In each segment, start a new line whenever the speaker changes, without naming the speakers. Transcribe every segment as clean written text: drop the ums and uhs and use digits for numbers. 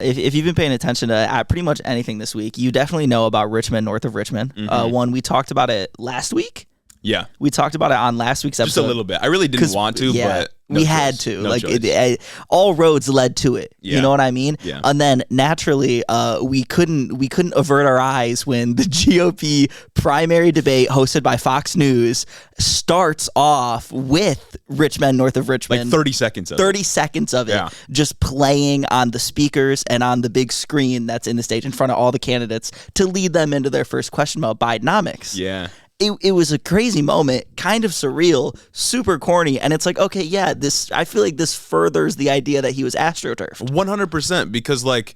if you've been paying attention to pretty much anything this week, you definitely know about Richmond, north of Richmond. One, we talked about it last week.
Yeah.
We talked about it on last week's episode.
Just a little bit. I really didn't want to, but
we had to. All roads led to it.
Yeah.
You know what I mean?
Yeah.
And then naturally, we couldn't avert our eyes when the GOP primary debate hosted by Fox News starts off with Richmond, north of Richmond.
Like 30 seconds of
30 seconds of it just playing on the speakers and on the big screen that's in the stage in front of all the candidates to lead them into their first question about Bidenomics.
Yeah.
It was a crazy moment, kind of surreal, super corny, and it's like, okay, yeah, I feel like this furthers the idea that he was astroturfed.
100%, because like,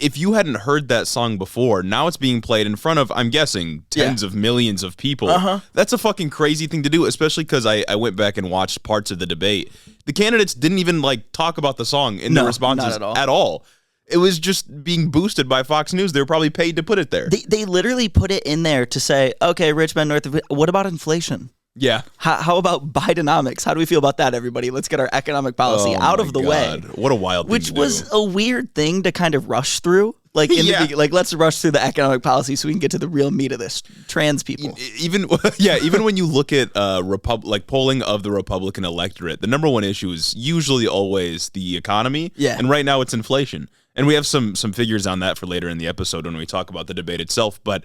if you hadn't heard that song before, now it's being played in front of, I'm guessing, tens of millions of people. That's a fucking crazy thing to do, especially because I went back and watched parts of the debate. The candidates didn't even like talk about the song in their responses at all. It was just being boosted by Fox News. They were probably paid to put it there.
They literally put it in there to say, okay, Richmond, north of, what about inflation?
Yeah.
How about Bidenomics? How do we feel about that, everybody? Let's get our economic policy out of the way.
What a wild thing to do.
Which was a weird thing to kind of rush through. Like, let's rush through the economic policy so we can get to the real meat of this. Trans people.
Even when you look at polling of the Republican electorate, the number one issue is usually always the economy.
Yeah.
And right now it's inflation. And we have some figures on that for later in the episode when we talk about the debate itself. But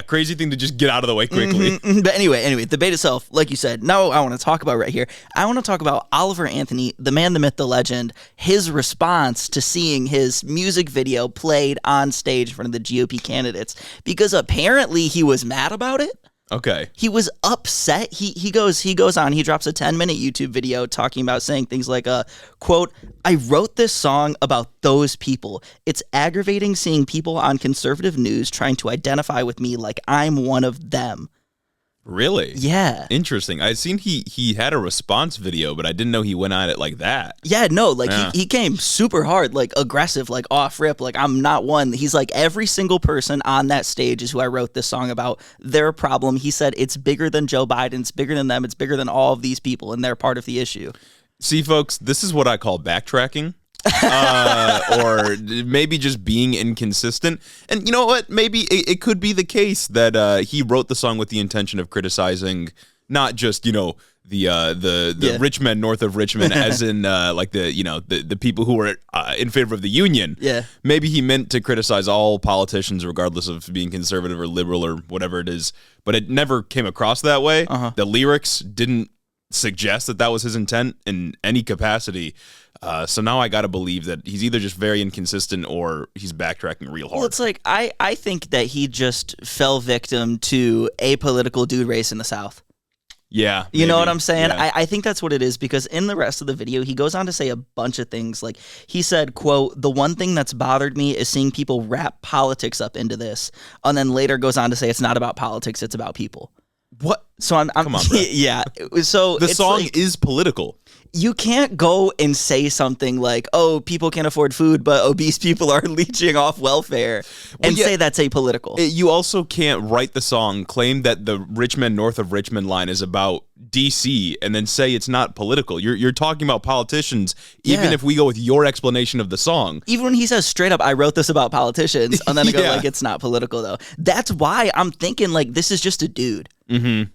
crazy thing to just get out of the way quickly.
But anyway, debate itself, like you said, now I want to talk about right here. I want to talk about Oliver Anthony, the man, the myth, the legend, his response to seeing his music video played on stage in front of the GOP candidates, because apparently he was mad about it.
Okay.
He was upset. He goes on, he drops a 10-minute YouTube video talking about saying things like, quote, I wrote this song about those people. It's aggravating seeing people on conservative news trying to identify with me like I'm one of them.
Really?
Yeah.
Interesting. I'd seen he had a response video, but I didn't know he went at it like that.
Yeah, no, like he came super hard, like aggressive, like off rip, like I'm not one. He's like, every single person on that stage is who I wrote this song about. They're a problem. He said it's bigger than Joe Biden, it's bigger than them, it's bigger than all of these people, and they're part of the issue.
See, folks, this is what I call backtracking. Or maybe just being inconsistent. And you know what? Maybe it could be the case that he wrote the song with the intention of criticizing not just, the rich men north of Richmond, as in the people who were in favor of the union.
Yeah.
Maybe he meant to criticize all politicians, regardless of being conservative or liberal or whatever it is. But it never came across that way. The lyrics didn't suggest that was his intent in any capacity. So now I got to believe that he's either just very inconsistent or he's backtracking real hard.
Well, it's like, I think that he just fell victim to a political dude race in the South.
Yeah.
You know what I'm saying?
Yeah.
I think that's what it is, because in the rest of the video, he goes on to say a bunch of things. Like, he said, quote, the one thing that's bothered me is seeing people wrap politics up into this. And then later goes on to say it's not about politics, it's about people.
What?
So I'm
Come on, bro.
Yeah. So
the song is political.
You can't go and say something like, oh, people can't afford food, but obese people are leeching off welfare, and say that's apolitical.
You also can't write the song, claim that the Richmond north of Richmond line is about DC, and then say it's not political. You're talking about politicians, even if we go with your explanation of the song.
Even when he says straight up, I wrote this about politicians, and then I go like, it's not political though. That's why I'm thinking like, this is just a dude.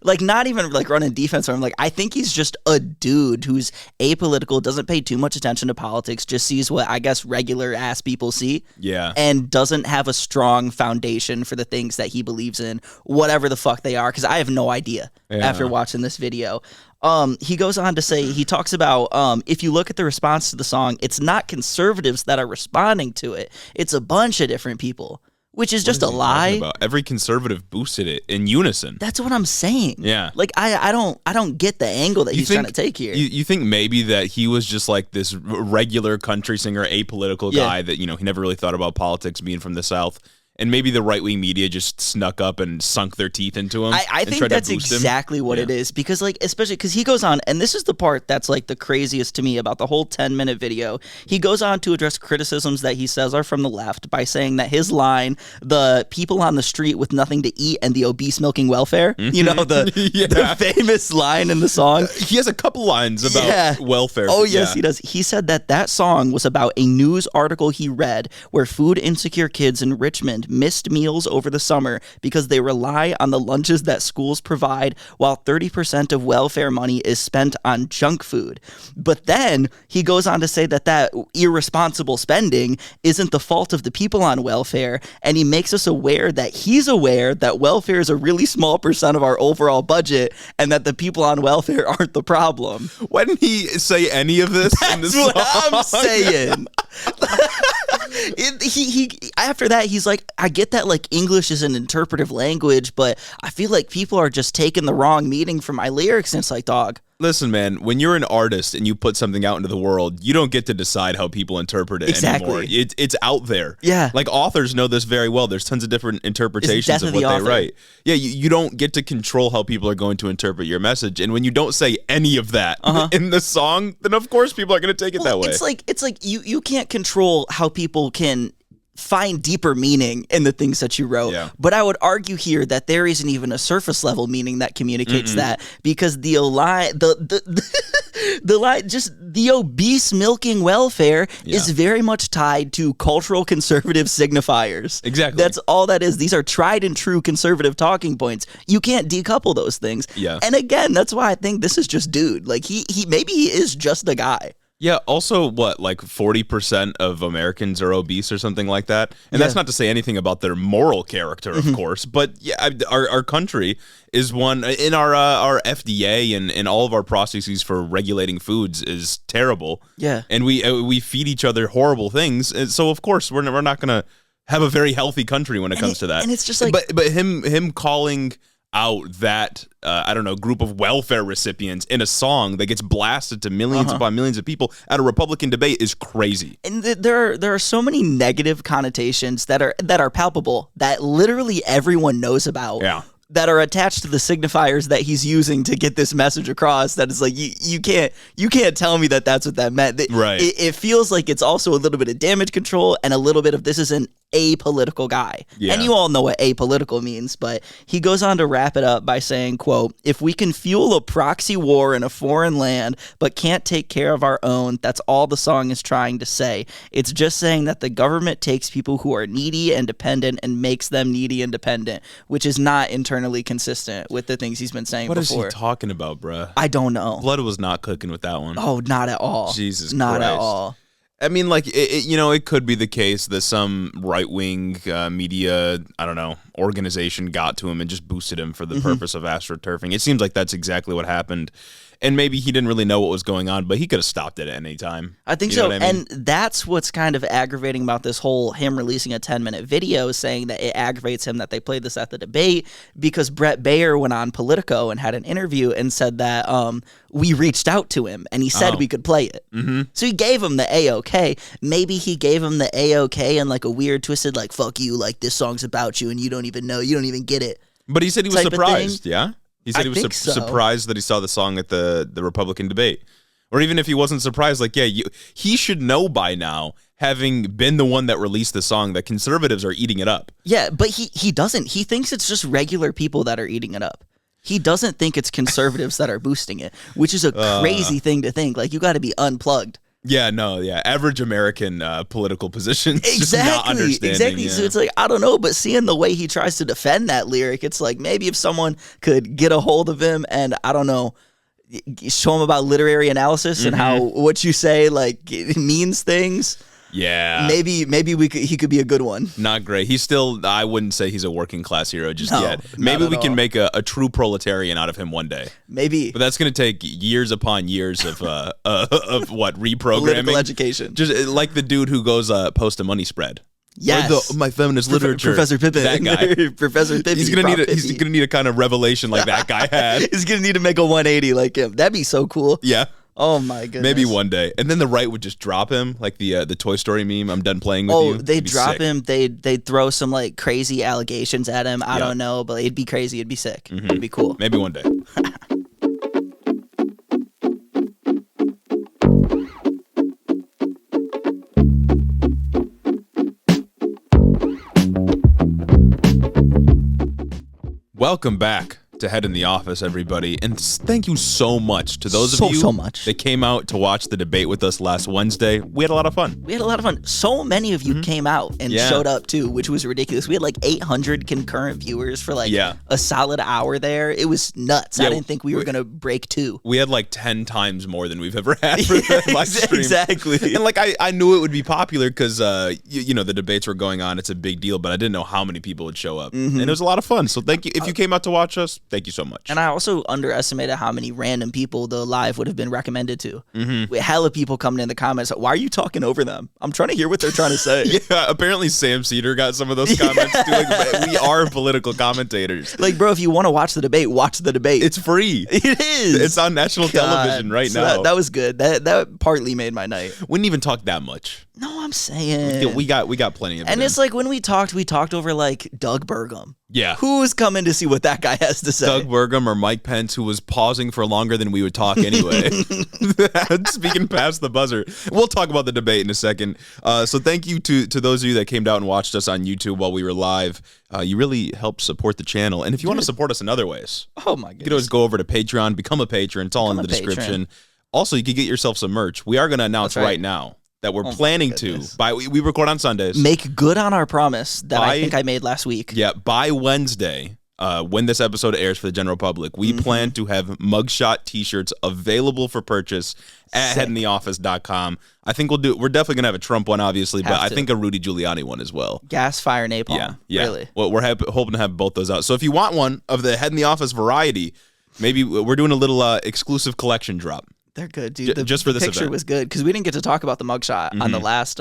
Like, not even like running defense for him. Like, I think he's just a dude who's apolitical, doesn't pay too much attention to politics, just sees what I guess regular ass people see.
Yeah.
And doesn't have a strong foundation for the things that he believes in, whatever the fuck they are, because I have no idea after watching this video. He goes on to say, he talks about, if you look at the response to the song, it's not conservatives that are responding to it. It's a bunch of different people. Which is just a lie.
Every conservative boosted it in unison.
That's what I'm saying.
Yeah.
Like, I don't get the angle that he's trying to take here.
You think maybe that he was just like this regular country singer, apolitical guy that, he never really thought about politics being from the South, and maybe the right-wing media just snuck up and sunk their teeth into him.
I think that's exactly what it is, because like, especially because he goes on, and this is the part that's like the craziest to me about the whole 10-minute video. He goes on to address criticisms that he says are from the left by saying that his line, the people on the street with nothing to eat and the obese milking welfare, you know, the famous line in the song.
He has a couple lines about welfare.
Oh, yes, he does. He said that song was about a news article he read where food insecure kids in Richmond missed meals over the summer because they rely on the lunches that schools provide, while 30% of welfare money is spent on junk food. But then he goes on to say that irresponsible spending isn't the fault of the people on welfare, and he makes us aware that he's aware that welfare is a really small percent of our overall budget and that the people on welfare aren't the problem.
Why didn't he say any of this in the song?
That's what I'm saying. He after that, he's like, I get that like English is an interpretive language, but I feel like people are just taking the wrong meaning from my lyrics. And it's like, dog,
listen, man, when you're an artist and you put something out into the world, you don't get to decide how people interpret it anymore. It's out there.
Yeah.
Like authors know this very well. There's tons of different interpretations of what they write. Yeah, you don't get to control how people are going to interpret your message. And when you don't say any of that in the song, then of course people are going to take it that way.
It's like you can't control how people can find deeper meaning in the things that you wrote.
Yeah.
But I would argue here that there isn't even a surface level meaning that communicates that, because the line, just the obese milking welfare is very much tied to cultural conservative signifiers.
Exactly.
That's all that is. These are tried and true conservative talking points. You can't decouple those things.
Yeah.
And again, that's why I think this is just dude. Like he maybe he is just a guy.
Yeah, also, what, like 40% of Americans are obese or something like that? And that's not to say anything about their moral character, of course, but yeah, our country is one, in our FDA and all of our processes for regulating foods is terrible.
Yeah.
And we feed each other horrible things, and so of course we're not going to have a very healthy country when it comes to that.
And it's just like...
But him calling out that group of welfare recipients in a song that gets blasted to millions upon millions of people at a Republican debate is crazy.
And there are so many negative connotations that are palpable that literally everyone knows about.
Yeah.
That are attached to the signifiers that he's using to get this message across. That is like, you can't tell me that that's what that meant.
Right.
It feels like it's also a little bit of damage control and a little bit of this is an apolitical guy.
Yeah.
And you all know what apolitical means, but he goes on to wrap it up by saying, quote, "If we can fuel a proxy war in a foreign land but can't take care of our own, that's all the song is trying to say. It's just saying that the government takes people who are needy and dependent and makes them needy and dependent," which is not internally consistent with the things he's been saying
before.
What
is he talking about, bruh?
I don't know.
Blood was not cooking with that one.
Oh, not at all.
Jesus Christ.
Not at all.
I mean, like, it could be the case that some right-wing media, organization got to him and just boosted him for the purpose of astroturfing. It seems like that's exactly what happened. And maybe he didn't really know what was going on, but he could have stopped it at any time.
I think so. And that's what's kind of aggravating about this whole him releasing a 10-minute video saying that it aggravates him that they played this at the debate, because Brett Baer went on Politico and had an interview and said that we reached out to him and he said we could play it. So he gave him the A-OK. Maybe he gave him the A-OK in like a weird twisted like, fuck you, like this song's about you and you don't even know, you don't even get it.
But he said he was surprised, yeah? He said he was surprised that he saw the song at the Republican debate. Or even if he wasn't surprised, like, he should know by now, having been the one that released the song, that conservatives are eating it up.
Yeah, but he doesn't. He thinks it's just regular people that are eating it up. He doesn't think it's conservatives that are boosting it, which is a crazy thing to think. Like, you got to be unplugged.
Yeah, average American political positions. Just not understanding.
Exactly.
Yeah.
So it's like, I don't know, but seeing the way he tries to defend that lyric, it's like maybe if someone could get a hold of him and, I don't know, show him about literary analysis and how what you say like it means things.
Yeah.
Maybe he could be a good one.
Not great. He's still, I wouldn't say he's a working class hero just yet. Maybe we can make a true proletarian out of him one day.
Maybe.
But that's going to take years upon years of what, reprogramming?
Political education.
Just like the dude who goes post a money spread.
Yes.
Or my feminist literature.
Professor Pippin.
That guy.
Professor Pippin.
He's gonna need a kind of revelation like that guy had.
He's gonna need to make a 180 like him. That'd be so cool.
Yeah.
Oh my goodness.
Maybe one day. And then the right would just drop him, like the Toy Story meme, I'm done playing with you.
Oh, they'd drop him. They'd throw some like crazy allegations at him. I don't know, but it'd be crazy. It'd be sick. It'd be cool.
Maybe one day. Welcome back to Head in the Office, everybody, and thank you so much to those of you that came out to watch the debate with us last Wednesday. We had a lot of fun.
So many of you came out and showed up too, which was ridiculous. We had like 800 concurrent viewers for like a solid hour there. It was nuts. I didn't think we were gonna break 2.
We had like 10 times more than we've ever had for the live stream.
Exactly.
And like I knew it would be popular because you know the debates were going on. It's a big deal, but I didn't know how many people would show up, and it was a lot of fun. So thank you if you came out to watch us. Thank you so much.
And I also underestimated how many random people the live would have been recommended to. We had hella people coming in the comments. Why are you talking over them? I'm trying to hear what they're trying to say.
Yeah, apparently Sam Cedar got some of those comments too. Like, we are political commentators.
Like, bro, if you want to watch the debate, watch the debate.
It's free.
It is.
It's on national television right now.
That was good. That partly made my night.
We didn't even talk that much.
No, I'm saying
we got plenty of it.
And it's like when we talked over like Doug Burgum.
Yeah.
Who's coming to see what that guy has to say?
Doug Burgum or Mike Pence, who was pausing for longer than we would talk anyway. Speaking past the buzzer. We'll talk about the debate in a second. So thank you to those of you that came down and watched us on YouTube while we were live. You really helped support the channel. And if you want to support us in other ways,
oh my goodness,
you can always go over to Patreon, become a patron. It's all in the description. Also, you can get yourself some merch. We are going to announce right now that we're planning to we record on Sundays.
Make good on our promise that I think I made last week.
Yeah, by Wednesday, when this episode airs for the general public, we plan to have mugshot t-shirts available for purchase at headintheoffice.com. I think we're definitely gonna have a Trump one, obviously, but I think a Rudy Giuliani one as well.
Gas, fire, napalm. Yeah. Really.
Well, we're hoping to have both those out. So if you want one of the Head in the Office variety, maybe we're doing a little exclusive collection drop.
They're good, dude.
Just for this
picture
event.
Was good because we didn't get to talk about the mugshot on the last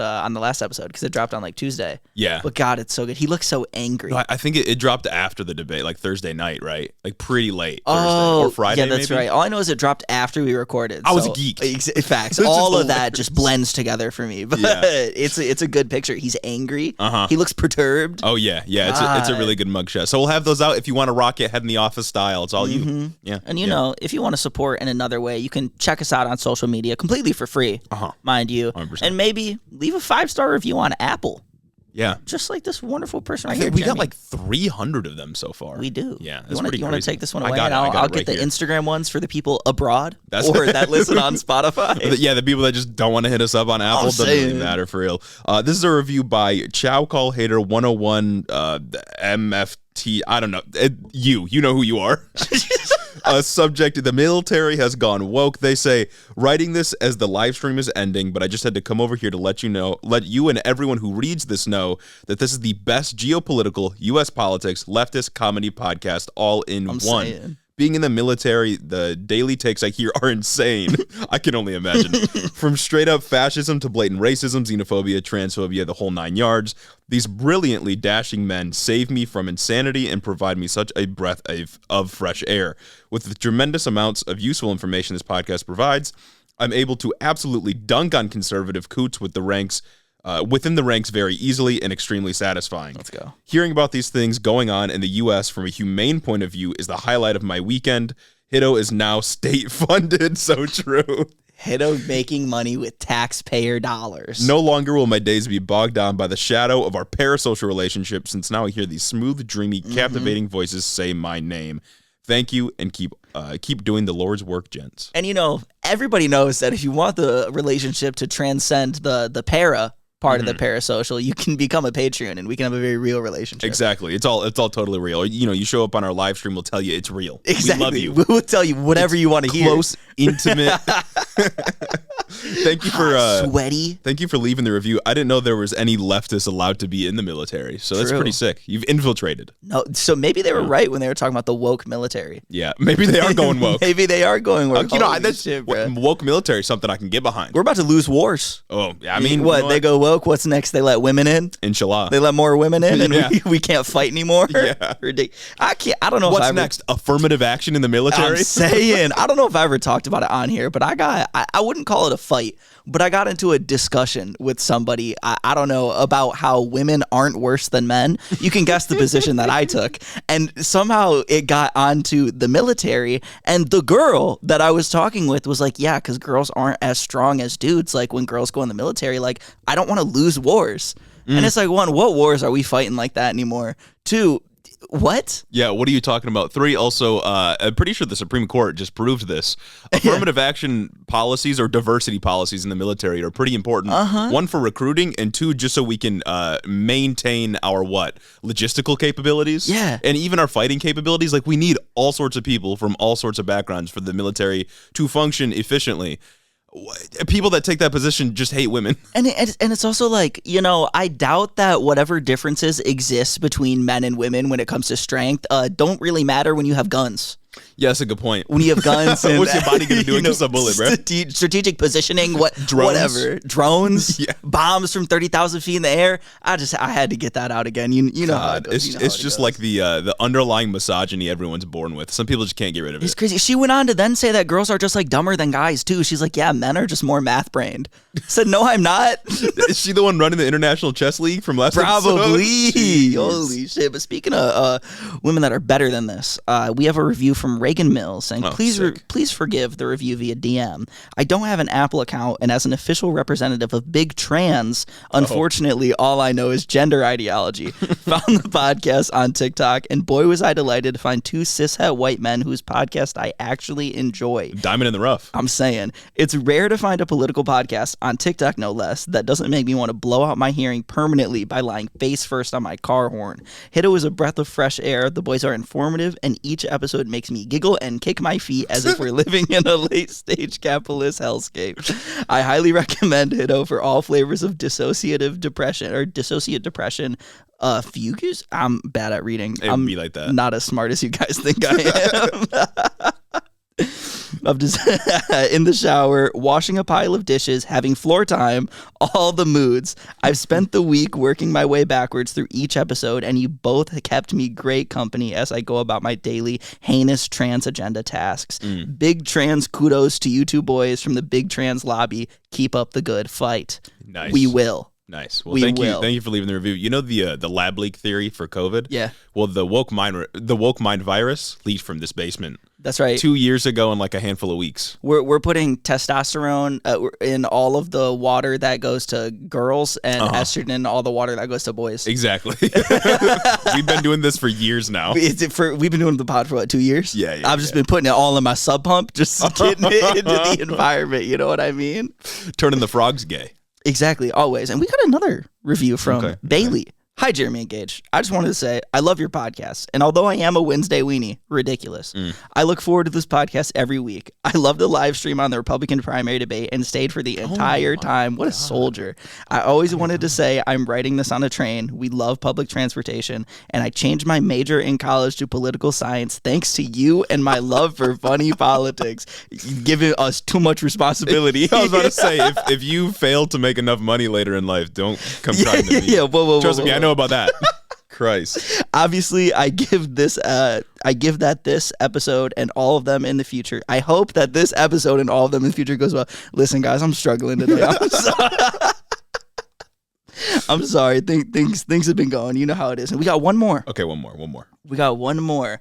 episode because it dropped on like Tuesday.
Yeah,
but God, it's so good. He looks so angry.
No, I think it dropped after the debate, like Thursday night, right? Like pretty late Thursday or Friday.
Yeah, that's
maybe?
right. All I know is it dropped after we recorded.
I was a geek.
Facts. All of that just blends together for me. But it's a good picture. He's angry. He looks perturbed.
Oh yeah. It's a really good mugshot. So we'll have those out if you want to rock it Head in the Office style. It's all you. Yeah.
And you know, if you want to support in another way, you can check us out on social media. Completely for free, mind you.
100%.
And maybe leave a 5-star review on Apple.
Yeah.
Just like this wonderful person right here.
We got like 300 of them so far.
We do.
Yeah.
You want to take this one away?
I'll
get the Instagram ones for the people abroad or that listen on Spotify.
Yeah, the people that just don't want to hit us up on Apple. Doesn't really matter for real. This is a review by Chow Call Hater 101 MFT. I don't know. You know who you are. Subject, the military has gone woke. They say, writing this as the live stream is ending, but I just had to come over here to let you and everyone who reads this know that this is the best geopolitical, U.S. politics, leftist comedy podcast all in one.
Saying.
Being in the military, the daily takes I hear are insane. I can only imagine. From straight up fascism to blatant racism, xenophobia, transphobia, the whole 9 yards. These brilliantly dashing men save me from insanity and provide me such a breath of fresh air. With the tremendous amounts of useful information this podcast provides, I'm able to absolutely dunk on conservative coots with the ranks within the ranks very easily and extremely satisfying.
Let's go.
Hearing about these things going on in the U.S. from a humane point of view is the highlight of my weekend. Hiddo is now state-funded, so true.
Hiddo making money with taxpayer dollars.
No longer will my days be bogged down by the shadow of our parasocial relationship, since now I hear these smooth, dreamy, captivating voices say my name. Thank you, and keep doing the Lord's work, gents.
And you know, everybody knows that if you want the relationship to transcend the para part of the parasocial, you can become a Patreon and we can have a very real relationship.
Exactly. It's all totally real. You know, you show up on our live stream, we'll tell you it's real.
Exactly.
We love you.
We'll tell you whatever you want to hear.
Close, intimate. Thank you for
sweaty.
Thank you for leaving the review. I didn't know there was any leftists allowed to be in the military, so that's
True.
pretty sick. You've infiltrated.
No, so maybe they were right when they were talking about the woke military.
Yeah, maybe they are going woke.
Maybe they are going woke.
That's shit, woke military is something I can get behind.
We're about to lose wars.
Oh, I mean,
what? They go woke. What's next? They let women in.
Inshallah.
They let more women in, and we can't fight anymore.
Yeah,
ridiculous. I don't know.
What's next? Affirmative action in the military.
I'm saying, I don't know if I ever talked about it on here, but I wouldn't call it a fight, but I got into a discussion with somebody, I don't know, about how women aren't worse than men. You can guess the position that I took. And somehow it got onto the military, and the girl that I was talking with was like, yeah, because girls aren't as strong as dudes. Like, when girls go in the military, like, I don't want to lose wars. And it's like, one, what wars are we fighting like that anymore? Two, what?
Yeah, what are you talking about? 3, also, I'm pretty sure the Supreme Court just proved this. Affirmative action policies or diversity policies in the military are pretty important. 1, for recruiting, and 2, just so we can maintain our logistical capabilities.
Yeah.
And even our fighting capabilities. Like, we need all sorts of people from all sorts of backgrounds for the military to function efficiently. People that take that position just hate women.
And it's also like, I doubt that whatever differences exist between men and women when it comes to strength don't really matter when you have guns.
Yeah, that's a good point.
When you have guns, and
what's your body gonna do against a bullet, bro?
Strategic positioning,
Drones?
whatever, drones,
Yeah.
bombs from 30,000 feet in the air. I had to get that out again. You know how it goes.
It's just like the underlying misogyny everyone's born with. Some people just can't get rid of it.
It's crazy. She went on to then say that girls are just like dumber than guys too. She's like, yeah, men are just more math brained. I said, no, I'm not.
Is she the one running the International Chess League from last
Probably.
episode?
Holy shit. But speaking of women that are better than this, we have a review from Reagan Mills saying, please forgive the review via DM. I don't have an Apple account, and as an official representative of Big Trans, unfortunately, all I know is gender ideology. Found the podcast on TikTok, and boy, was I delighted to find 2 cishet white men whose podcast I actually enjoy.
Diamond in the rough.
I'm saying, it's rare to find a political podcast, on TikTok no less, that doesn't make me want to blow out my hearing permanently by lying face first on my car horn. Hiddo is a breath of fresh air. The boys are informative, and each episode makes me giggle and kick my feet as if we're living in a late-stage capitalist hellscape. I highly recommend Hiddo for all flavors of dissociative depression. Fugues? I'm bad at reading.
I'm be like that.
Not as smart as you guys think I am. Of just in the shower, washing a pile of dishes, having floor time, all the moods. I've spent the week working my way backwards through each episode, and you both kept me great company as I go about my daily heinous trans agenda tasks. Big trans kudos to you 2 boys from the Big Trans lobby. Keep up the good fight.
Nice.
We will.
Nice. Well, thank you for leaving the review. You know the lab leak theory for COVID?
Yeah.
Well, the woke mind virus leaked from this basement.
That's right.
2 years ago in like a handful of weeks.
We're putting testosterone in all of the water that goes to girls and estrogen in all the water that goes to boys.
Exactly. We've been doing this for years now.
We've been doing the pod for what, 2 years?
Yeah.
I've just been putting it all in my sub pump, just getting it into the environment. You know what I mean?
Turning the frogs gay.
Exactly, always. And we got another review from Bailey. Hi, Jeremy and Gage. I just wanted to say I love your podcast, and although I am a Wednesday weenie, ridiculous, I look forward to this podcast every week. I love the live stream on the Republican primary debate and stayed for the entire time. What a soldier. I always wanted to say I'm writing this on a train. We love public transportation, and I changed my major in college to political science thanks to you and my love for funny politics. You're giving us too much responsibility.
I was about to say, if you fail to make enough money later in life, don't come trying to me.
Yeah, whoa,
Trust me, I know about that. Christ.
Obviously, I give that this episode and all of them in the future. I hope that this episode and all of them in the future goes well. Listen, guys, I'm struggling today. I'm sorry. I'm sorry. Things have been going. You know how it is. And we got one more.
Okay, one more.
We got one more.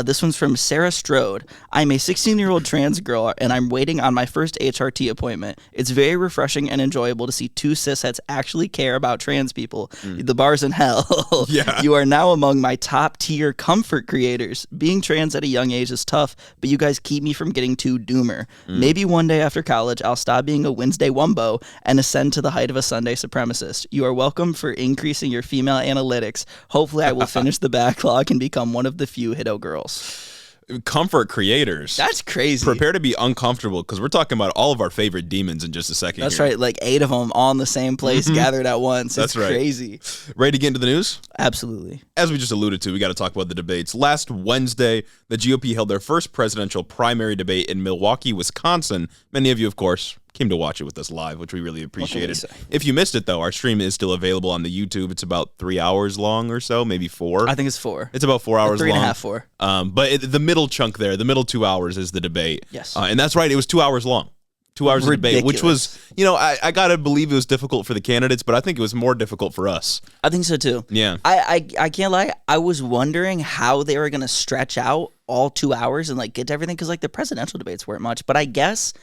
This one's from Sarah Strode. I'm a 16-year-old trans girl, and I'm waiting on my first HRT appointment. It's very refreshing and enjoyable to see 2 cishets actually care about trans people. The bar's in hell.
Yeah.
You are now among my top-tier comfort creators. Being trans at a young age is tough, but you guys keep me from getting too doomer. Maybe one day after college, I'll stop being a Wednesday wumbo and ascend to the height of a Sunday supremacist. You are welcome for increasing your female analytics. Hopefully, I will finish the backlog and become one of the few Hiddo girls.
Comfort creators.
That's crazy.
Prepare to be uncomfortable because we're talking about all of our favorite demons in just a second.
That's
here.
right. Like 8 of them all in the same place gathered at once.
That's
it's crazy.
Ready to get into the news?
Absolutely.
As we just alluded to, we got to talk about the debates. Last Wednesday, the GOP held their first presidential primary debate in Milwaukee, Wisconsin. Many of you, of course, came to watch it with us live, which we really appreciated. If you missed it, though, our stream is still available on the YouTube. It's about 3 hours long or so, maybe 4.
I think it's 4.
It's about 4 hours long.
3.5, 4.
But the middle chunk there, the middle 2 hours is the debate.
Yes.
And that's right. It was 2 hours long. 2 hours of debate, which was, I got to believe it was difficult for the candidates, but I think it was more difficult for us.
I think so, too.
Yeah.
I can't lie. I was wondering how they were going to stretch out all 2 hours and, like, get to everything because, like, the presidential debates weren't much. But I guess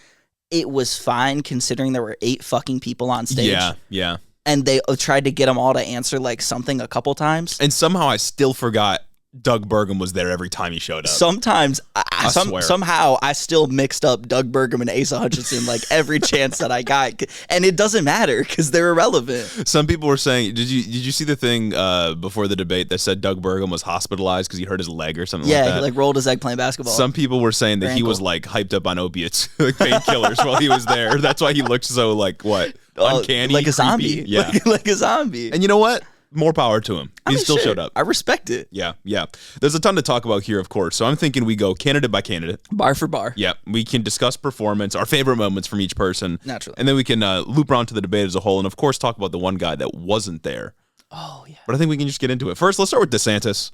it was fine considering there were 8 fucking people on stage.
Yeah.
And they tried to get them all to answer, like, something a couple times.
And somehow I still forgot Doug Burgum was there every time he showed up.
Sometimes,
I swear.
somehow, I still mixed up Doug Burgum and Asa Hutchinson like every chance that I got, and it doesn't matter because they're irrelevant.
Some people were saying, did you see the thing before the debate that said Doug Burgum was hospitalized because he hurt his leg or something like that?
Yeah, he like rolled his leg playing basketball.
Some people were saying that he was like hyped up on opiates, like painkillers while he was there. That's why he looked so like what? Uncanny,
like a zombie.
Creepy. Yeah,
like a zombie.
And you know what? More power to him. He still showed up.
I respect it.
Yeah. There's a ton to talk about here, of course. So I'm thinking we go candidate by candidate.
Bar for bar.
Yeah. We can discuss performance, our favorite moments from each person.
Naturally.
And then we can loop around to the debate as a whole. And, of course, talk about the one guy that wasn't there.
Oh, yeah.
But I think we can just get into it. First, let's start with DeSantis.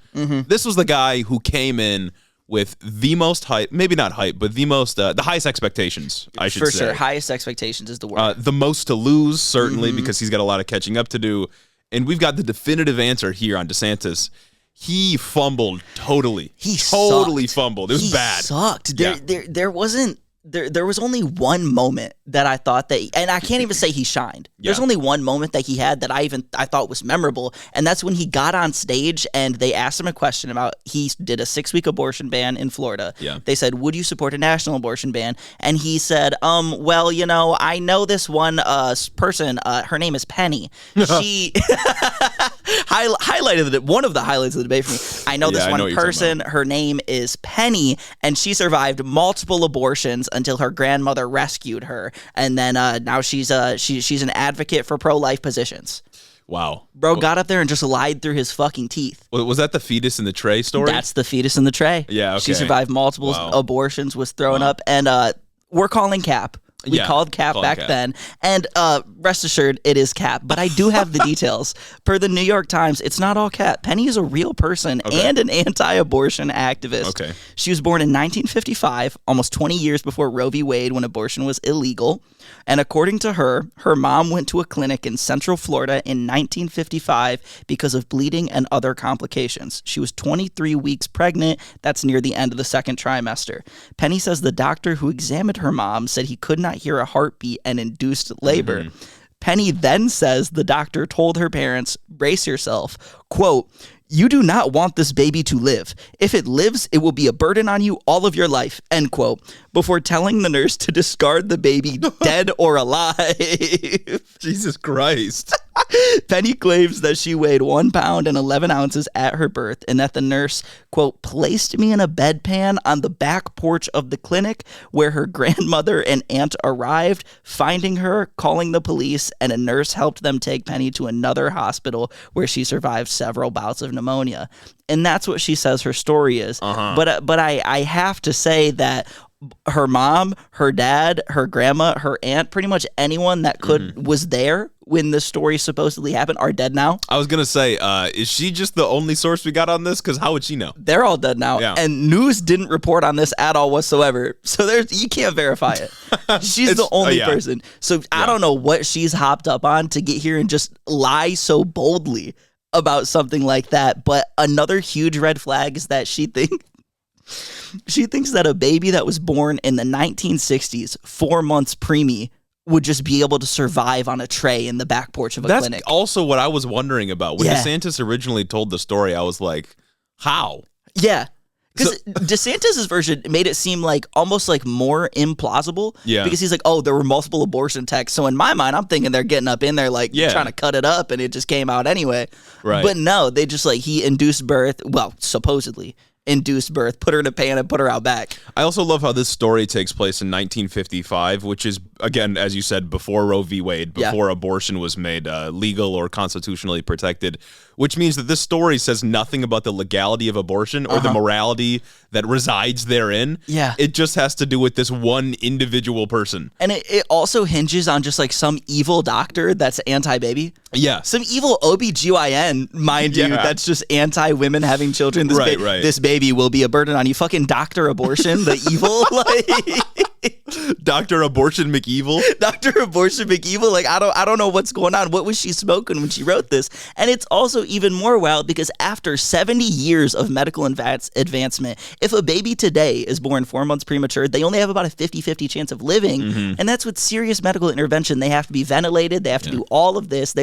This was the guy who came in with the most hype, maybe not hype, but the most, the highest expectations, I should say.
For sure. Highest expectations is the word.
The most to lose, certainly, because he's got a lot of catching up to do. And we've got the definitive answer here on DeSantis. He fumbled totally. He totally fumbled. It was bad.
Sucked. There was only one moment that I thought that, and I can't even say he shined. There's only one moment that he had that I thought was memorable, and that's when he got on stage and they asked him a question about, he did a 6-week abortion ban in Florida.
Yeah.
They said, would you support a national abortion ban? And he said, well, I know this one person, her name is Penny. She highlighted one of the highlights of the debate for me. I know this one person, her name is Penny, and she survived multiple abortions until her grandmother rescued her, and then now she's an advocate for pro-life positions.
Wow.
Bro got up there and just lied through his fucking teeth.
Was that the fetus in the tray story?
That's the fetus in the tray.
Yeah, okay.
She survived multiple abortions, was thrown up, and we're calling Cap. We called Cap back then, and rest assured, it is Cap. But I do have the details. Per the New York Times, it's not all Cap. Penny is a real person and an anti-abortion activist.
Okay.
She was born in 1955, almost 20 years before Roe v. Wade, when abortion was illegal. And according to her, her mom went to a clinic in Central Florida in 1955 because of bleeding and other complications. She was 23 weeks pregnant. That's near the end of the second trimester. Penny says the doctor who examined her mom said he could not hear a heartbeat and induced labor. Penny then says the doctor told her parents, brace yourself, quote, "You do not want this baby to live. If it lives, it will be a burden on you all of your life," end quote, before telling the nurse to discard the baby dead or alive.
Jesus Christ.
Penny claims that she weighed 1 pound and 11 ounces at her birth, and that the nurse, quote, placed me in a bedpan on the back porch of the clinic where her grandmother and aunt arrived, finding her, calling the police, and a nurse helped them take Penny to another hospital where she survived several bouts of pneumonia. And that's what she says her story is. But I have to say that her mom, her dad, her grandma, her aunt, pretty much anyone that was there when this story supposedly happened are dead now.
I was going to say, is she just the only source we got on this? Because how would she know?
They're all dead now. Yeah. And news didn't report on this at all whatsoever. So you can't verify it. She's the only person. So I don't know what she's hopped up on to get here and just lie so boldly about something like that. But another huge red flag is that she thinks that a baby that was born in the 1960s, 4 months preemie, would just be able to survive on a tray in the back porch of a clinic.
That's also what I was wondering about. When DeSantis originally told the story, I was like, how?
Yeah. Because DeSantis' version made it seem like almost like more implausible. Yeah. Because he's like, oh, there were multiple abortion texts. So in my mind, I'm thinking they're getting up in there like trying to cut it up and it just came out anyway. Right. But no, they just like he induced birth. Well, supposedly induced birth, put her in a pan and put her out back.
I also love how this story takes place in 1955, which is, again, as you said, before Roe v. Wade, before abortion was made legal or constitutionally protected, which means that this story says nothing about the legality of abortion or the morality that resides therein.
Yeah.
It just has to do with this one individual person.
And it also hinges on just like some evil doctor that's anti-baby.
Yeah.
Some evil OBGYN, mind you, that's just anti-women having children. This, this baby will be a burden on you. Fucking Dr. Abortion, the evil, like...
Dr. Abortion McEvil.
Dr. Abortion McEvil. Like, I don't know what's going on. What was she smoking when she wrote this? And it's also even more wild because after 70 years of medical advancement, if a baby today is born 4 months premature, they only have about a 50-50 chance of living. And that's with serious medical intervention. They have to be ventilated. They have to do all of this.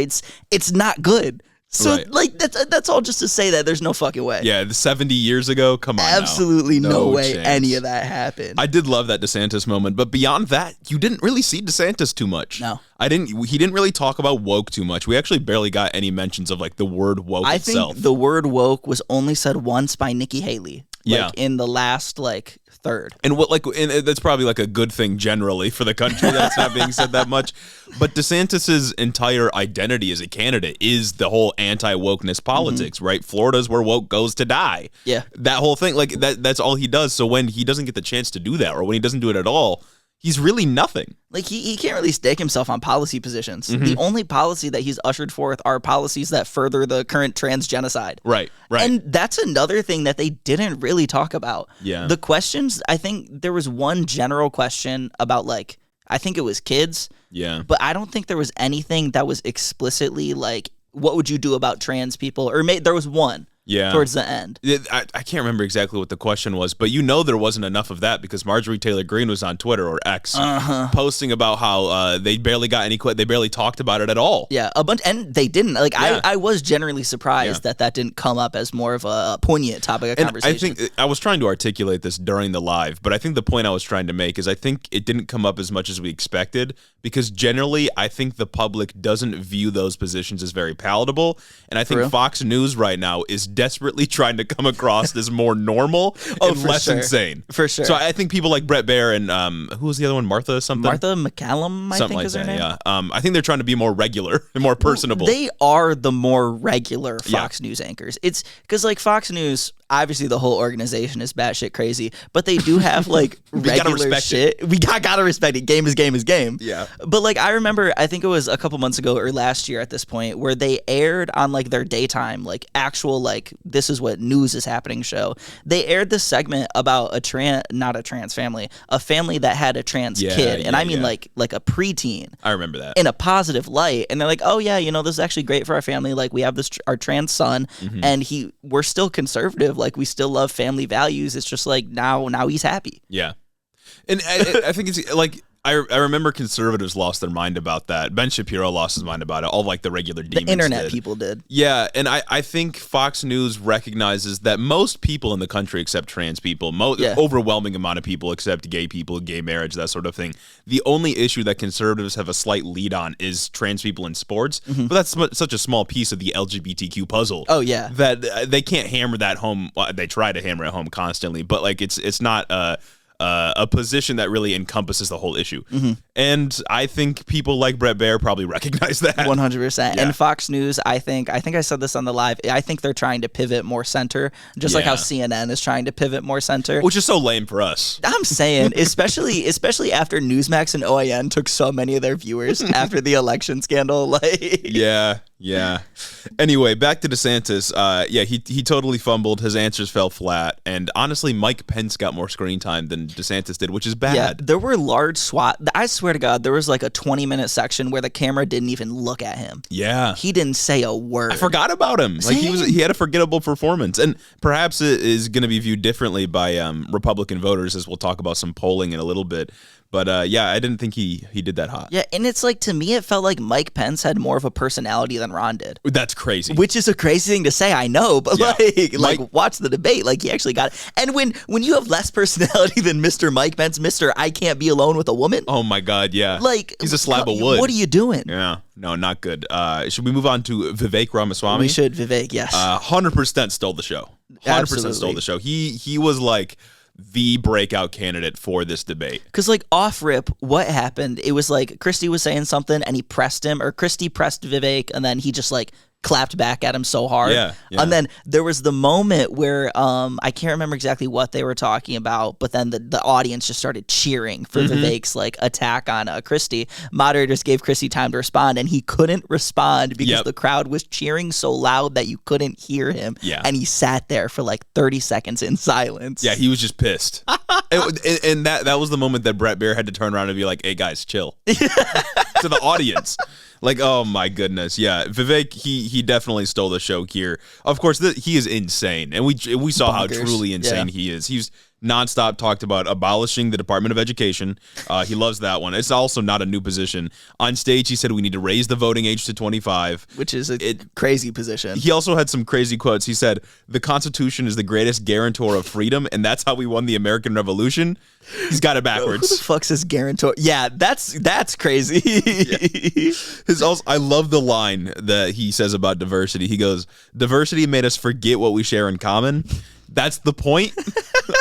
It's not good. So, like, that's all just to say that there's no fucking way.
Yeah, 70 years ago, come on.
Absolutely no way any of that happened.
I did love that DeSantis moment, but beyond that, you didn't really see DeSantis too much.
No.
He didn't really talk about woke too much. We actually barely got any mentions of, like, the word woke itself.
I think the word woke was only said once by Nikki Haley. Like, in the last, like, third.
And that's probably like a good thing generally for the country that's not being said that much. But DeSantis's entire identity as a candidate is the whole anti-wokeness politics, right? Florida's where woke goes to die. Yeah. That whole thing, like that's all he does. So when he doesn't get the chance to do that, or when he doesn't do it at all, he's really nothing.
Like, he can't really stake himself on policy positions. The only policy that he's ushered forth are policies that further the current trans genocide. Right. And that's another thing that they didn't really talk about. Yeah. The questions, I think there was one general question about, like, I think it was kids. Yeah. But I don't think there was anything that was explicitly, like, what would you do about trans people? Or there was one. Yeah. Towards the end.
I can't remember exactly what the question was, but there wasn't enough of that because Marjorie Taylor Greene was on Twitter or X posting about how they barely got they barely talked about it at all.
Yeah, a bunch, and they didn't. Like, I was generally surprised that didn't come up as more of a poignant topic of conversation.
I think I was trying to articulate this during the live, but I think the point I was trying to make is I think it didn't come up as much as we expected because generally I think the public doesn't view those positions as very palatable, and I think Fox News right now is desperately trying to come across as more normal and less insane.
For sure.
So I think people like Brett Baer and who was the other one? Martha
McCallum, I think is her name.
Yeah. I think they're trying to be more regular and more personable.
They are the more regular Fox News anchors. It's because, like, Fox News, obviously the whole organization is batshit crazy, but they do have, like, regular shit. We gotta respect it. Game is game is game. Yeah. But, like, I remember, I think it was a couple months ago or last year at this point, where they aired on, like, their daytime, like, actual, like, this is what news is happening show. They aired this segment about not a trans family, a family that had a trans kid. And I mean, like a preteen.
I remember that.
In a positive light. And they're like, oh yeah, this is actually great for our family. Like, we have our trans son and we're still conservative. Like, we still love family values. It's just like now he's happy.
Yeah. And I think it's like, I remember conservatives lost their mind about that. Ben Shapiro lost his mind about it. All, like, the regular demons
The internet people did.
Yeah, and I think Fox News recognizes that most people in the country accept trans people. Overwhelming amount of people accept gay people, gay marriage, that sort of thing. The only issue that conservatives have a slight lead on is trans people in sports. But that's such a small piece of the LGBTQ puzzle.
Oh, yeah.
That they can't hammer that home. Well, they try to hammer it home constantly, but, like, it's not... a position that really encompasses the whole issue. And I think people like Brett Baer probably recognize that.
100%. And Fox News, I think I said this on the live, I think they're trying to pivot more center, just like how CNN is trying to pivot more center.
Which is so lame for us.
I'm saying, especially after Newsmax and OAN took so many of their viewers after the election scandal. Like,
Yeah. Anyway, back to DeSantis. He totally fumbled. His answers fell flat. And honestly, Mike Pence got more screen time than DeSantis did, which is bad.
Yeah, there were large I swear to God, there was like a 20-minute section where the camera didn't even look at him. Yeah. He didn't say a word.
I forgot about him. Like, he had a forgettable performance. And perhaps it is going to be viewed differently by Republican voters, as we'll talk about some polling in a little bit. But I didn't think he did that hot.
Yeah, and it's like, to me, it felt like Mike Pence had more of a personality than Ron did.
That's crazy.
Which is a crazy thing to say, I know, but watch the debate. Like, he actually got it. And when you have less personality than Mr. Mike Pence, Mr. I can't be alone with a woman.
Oh my God, yeah.
Like,
he's a slab of wood.
What are you doing?
Yeah. No, not good. Should we move on to Vivek Ramaswamy?
We should. Vivek, yes.
100% stole the show. 100% stole the show. He was like the breakout candidate for this debate.
Because like off rip, what happened? It was like Christie was saying something and he pressed him, or Christie pressed Vivek, and then he just like clapped back at him so hard.
Yeah.
And then there was the moment where I can't remember exactly what they were talking about, but then the audience just started cheering for Vivek's like attack on Christie. Moderators gave Christie time to respond, and he couldn't respond because the crowd was cheering so loud that you couldn't hear him.
Yeah.
And he sat there for like 30 seconds in silence.
Yeah, he was just pissed. and that was the moment that Brett Baer had to turn around and be like, hey guys, chill. To the audience. Like, oh my goodness. Yeah, Vivek, he definitely stole the show here. Of course, he is insane. And we saw how truly insane he is. He's nonstop talked about abolishing the Department of Education. He loves that one. It's also not a new position. On stage, he said we need to raise the voting age to 25.
Which is a crazy position.
He also had some crazy quotes. He said, the Constitution is the greatest guarantor of freedom, and that's how we won the American Revolution. He's got it backwards.
Who the fuck's his guarantor? Yeah, that's crazy.
I love the line that he says about diversity. He goes, diversity made us forget what we share in common. That's the point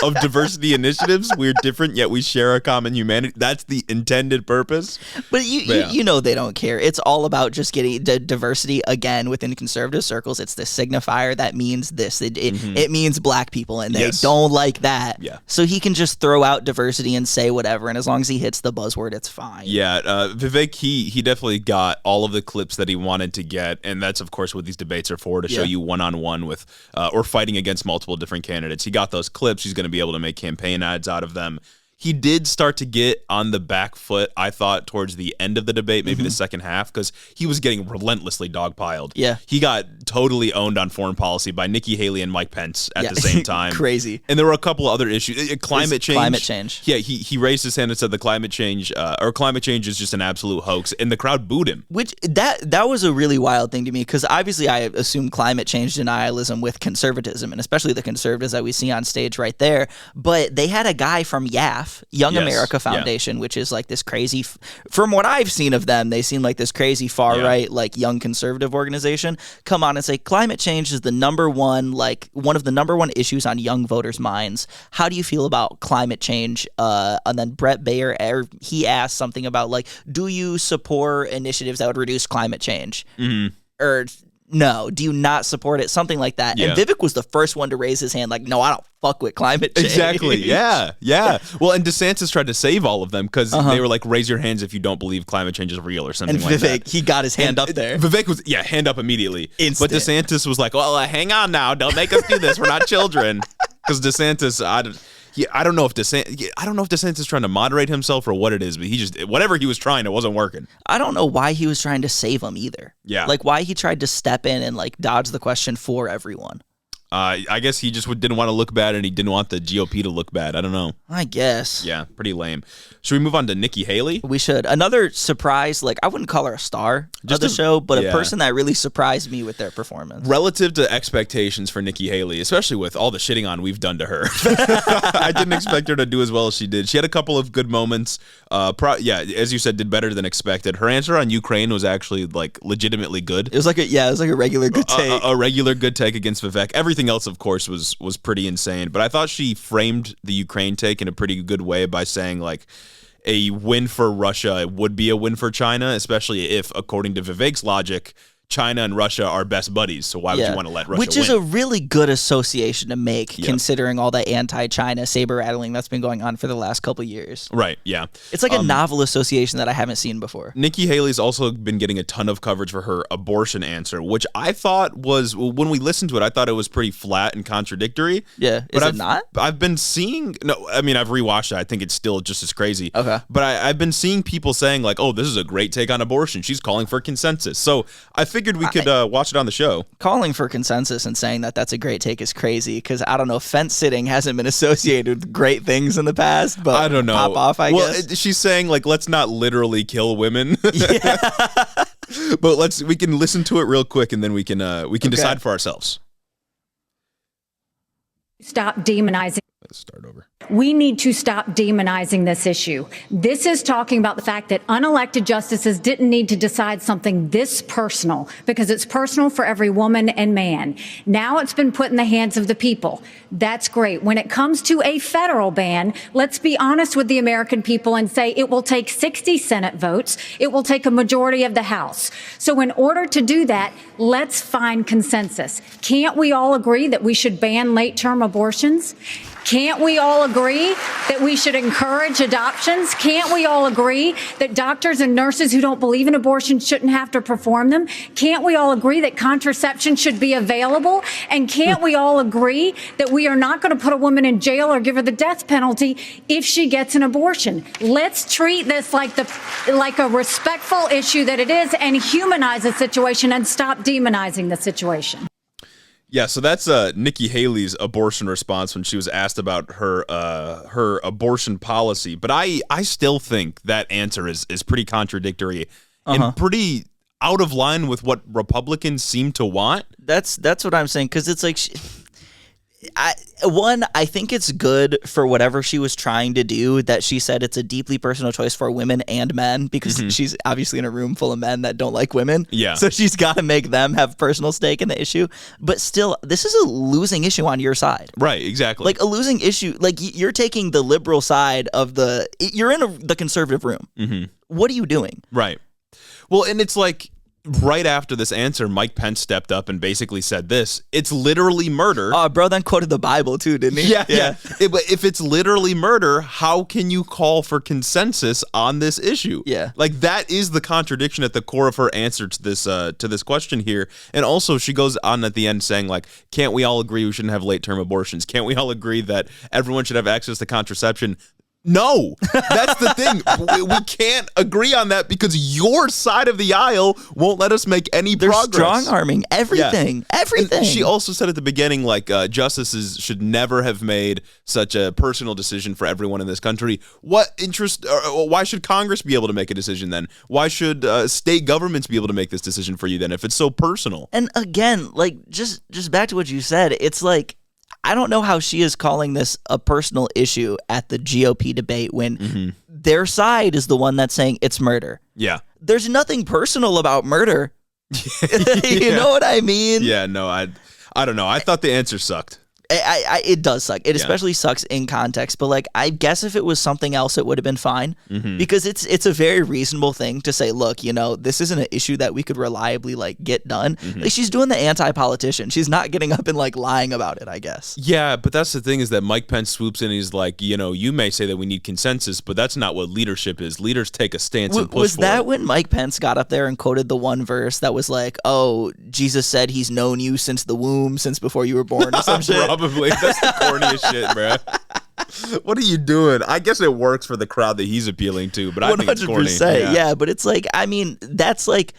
of diversity initiatives. We're different, yet we share a common humanity. That's the intended purpose.
But you know they don't care. It's all about just getting diversity again within conservative circles. It's the signifier that means this. It means black people, and they don't like that.
Yeah.
So he can just throw out diversity and say whatever, and as long as he hits the buzzword, it's fine.
Yeah, Vivek, he definitely got all of the clips that he wanted to get, and that's, of course, what these debates are for, to show you one-on-one with or fighting against multiple different candidates. He got those clips. He's going to be able to make campaign ads out of them. He did start to get on the back foot, I thought, towards the end of the debate, maybe the second half, because he was getting relentlessly dogpiled.
Yeah.
He got totally owned on foreign policy by Nikki Haley and Mike Pence at the same time.
Crazy.
And there were a couple of other issues. Climate change. Yeah, he raised his hand and said the climate change is just an absolute hoax, and the crowd booed him.
Which that was a really wild thing to me, because obviously I assume climate change denialism with conservatism, and especially the conservatives that we see on stage right there. But they had a guy from YAF, Young America Foundation, which is like this crazy, from what I've seen of them, they seem like this crazy far-right, like young conservative organization, come on and say climate change is the number one, like one of the number one issues on young voters' minds. How do you feel about climate change? And then Brett Baer, he asked something about like, do you support initiatives that would reduce climate change? Or no, do you not support it? Something like that. And Vivek was the first one to raise his hand like, no, I don't fuck with climate change.
Exactly, yeah. Well, and DeSantis tried to save all of them because they were like, raise your hands if you don't believe climate change is real or something like that.
And Vivek, he got his hand up there.
Vivek was, hand up immediately.
Instant.
But DeSantis was like, well, hang on now. Don't make us do this. We're not children. Because DeSantis, I don't know if DeSantis is trying to moderate himself or what it is, but he just, whatever he was trying, it wasn't working.
I don't know why he was trying to save him either.
Yeah.
Like why he tried to step in and like dodge the question for everyone.
I guess he just didn't want to look bad, and he didn't want the GOP to look bad. I don't know.
I guess.
Yeah, pretty lame. Should we move on to Nikki Haley?
We should. Another surprise, like I wouldn't call her a star of the show, but a person that really surprised me with their performance.
Relative to expectations for Nikki Haley, especially with all the shitting on we've done to her. I didn't expect her to do as well as she did. She had a couple of good moments. As you said, did better than expected. Her answer on Ukraine was actually like legitimately good.
It was like a regular good take.
A regular good take against Vivek. Everything else, of course, was pretty insane. But I thought she framed the Ukraine take in a pretty good way by saying like a win for Russia would be a win for China, especially if, according to Vivek's logic, China and Russia are best buddies, so why would you want to let Russia
Which is a really good association to make, considering all the anti-China saber-rattling that's been going on for the last couple years.
Right, yeah.
It's like a novel association that I haven't seen before.
Nikki Haley's also been getting a ton of coverage for her abortion answer, which I thought was, when we listened to it, I thought it was pretty flat and contradictory.
Yeah,
but
it not?
I've been seeing, I've rewatched it. I think it's still just as crazy.
Okay.
But I've been seeing people saying like, oh, this is a great take on abortion. She's calling for consensus. So I figured we could watch it on the show. Calling
for consensus and saying that that's a great take is crazy, because I don't know, fence sitting hasn't been associated with great things in the past, but
I don't know.
Pop off, I guess.
She's saying like, let's not literally kill women. But we can listen to it real quick, and then we can decide for ourselves.
Stop demonizing
Let's start over.
We need to stop demonizing this issue. This is talking about the fact that unelected justices didn't need to decide something this personal because it's personal for every woman and man. Now it's been put in the hands of the people. That's great. When it comes to a federal ban, let's be honest with the American people and say it will take 60 Senate votes. It will take a majority of the House. So in order to do that, let's find consensus. Can't we all agree that we should ban late-term abortions? Can't we all agree that we should encourage adoptions? Can't we all agree that doctors and nurses who don't believe in abortion shouldn't have to perform them? Can't we all agree that contraception should be available? And can't we all agree that we are not going to put a woman in jail or give her the death penalty if she gets an abortion? Let's treat this like a respectful issue that it is and humanize the situation and stop demonizing the situation.
Yeah, so that's Nikki Haley's abortion response when she was asked about her abortion policy. But I still think that answer is pretty contradictory and pretty out of line with what Republicans seem to want.
That's what I'm saying, because it's like I think it's good for whatever she was trying to do, that she said it's a deeply personal choice for women and men, because she's obviously in a room full of men that don't like women.
Yeah.
So she's got to make them have personal stake in the issue. But still, this is a losing issue on your side.
Right, exactly.
Like a losing issue. Like you're taking the liberal side of you're in the conservative room. Mm-hmm. What are you doing?
Right. Well, and it's like, right after this answer, Mike Pence stepped up and basically said this: it's literally murder.
Oh, bro, then quoted the Bible too, didn't he?
Yeah. But if it's literally murder, how can you call for consensus on this issue?
Yeah.
Like, that is the contradiction at the core of her answer to this question here. And also, she goes on at the end saying, like, can't we all agree we shouldn't have late-term abortions? Can't we all agree that everyone should have access to contraception? No, that's the thing. We can't agree on that because your side of the aisle won't let us make any progress.
They're strong-arming everything. Yeah. Everything.
And she also said at the beginning, like, justices should never have made such a personal decision for everyone in this country. What interest? Why should Congress be able to make a decision then? Why should state governments be able to make this decision for you then if it's so personal?
And again, like, just back to what you said, it's like, I don't know how she is calling this a personal issue at the GOP debate when their side is the one that's saying it's murder.
Yeah.
There's nothing personal about murder. You know what I mean?
Yeah, no, I don't know. I thought the answer sucked.
It does suck. It especially sucks in context. But like, I guess if it was something else, it would have been fine because it's a very reasonable thing to say. Look, this isn't an issue that we could reliably like get done. Like, she's doing the anti-politician. She's not getting up and like lying about it, I guess.
Yeah, but that's the thing is that Mike Pence swoops in and he's like, you may say that we need consensus, but that's not what leadership is. Leaders take a stance and push
was
for
that
it.
When Mike Pence got up there and quoted the one verse that was like, oh, Jesus said he's known you since the womb, since before you were born or some shit?
Probably. That's the corniest shit, bro. What are you doing? I guess it works for the crowd that he's appealing to, but I think it's corny.
100%. Yeah, but it's like, I mean, that's like,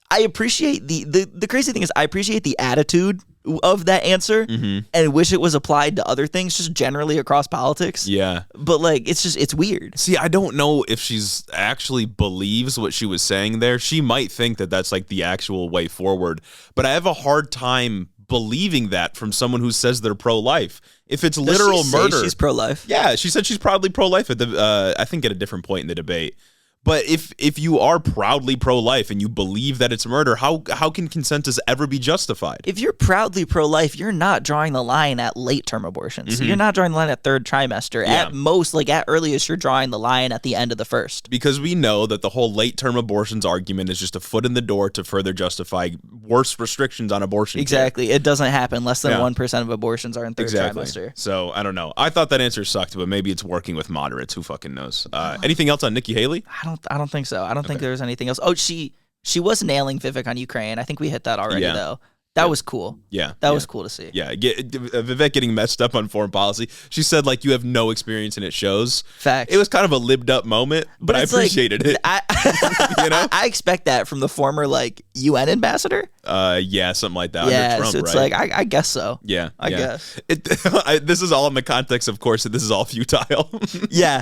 I appreciate the crazy thing is I appreciate the attitude of that answer and wish it was applied to other things just generally across politics.
Yeah.
But like, it's weird.
See, I don't know if she's actually believes what she was saying there. She might think that that's like the actual way forward, but I have a hard time believing that from someone who says they're pro-life. If it's literal murder,
she's pro-life.
Yeah, she said she's proudly pro-life at the I think at a different point in the debate. But if you are proudly pro-life and you believe that it's murder, how can consensus ever be justified?
If you're proudly pro-life, you're not drawing the line at late-term abortions. You're not drawing the line at third trimester. Yeah. At most, like at earliest, you're drawing the line at the end of the first.
Because we know that the whole late-term abortions argument is just a foot in the door to further justify worse restrictions on abortion.
Exactly. It doesn't happen. Less than 1% of abortions are in third trimester.
So I don't know. I thought that answer sucked, but maybe it's working with moderates. Who fucking knows? Anything else on Nikki Haley?
I don't think so. I don't think there was anything else. Oh, she was nailing Vivek on Ukraine. I think we hit that already, though. That was cool.
Yeah.
That was cool to see.
Yeah. Vivek getting messed up on foreign policy. She said, like, you have no experience and it shows.
Facts.
It was kind of a lived up moment, but I appreciated it.
I expect that from the former, like, UN ambassador.
Yeah, something like that.
Yeah,
under Trump,
so it's
right?
like, I guess so.
Yeah.
I guess.
This is all in the context, of course, that this is all futile.
Yeah.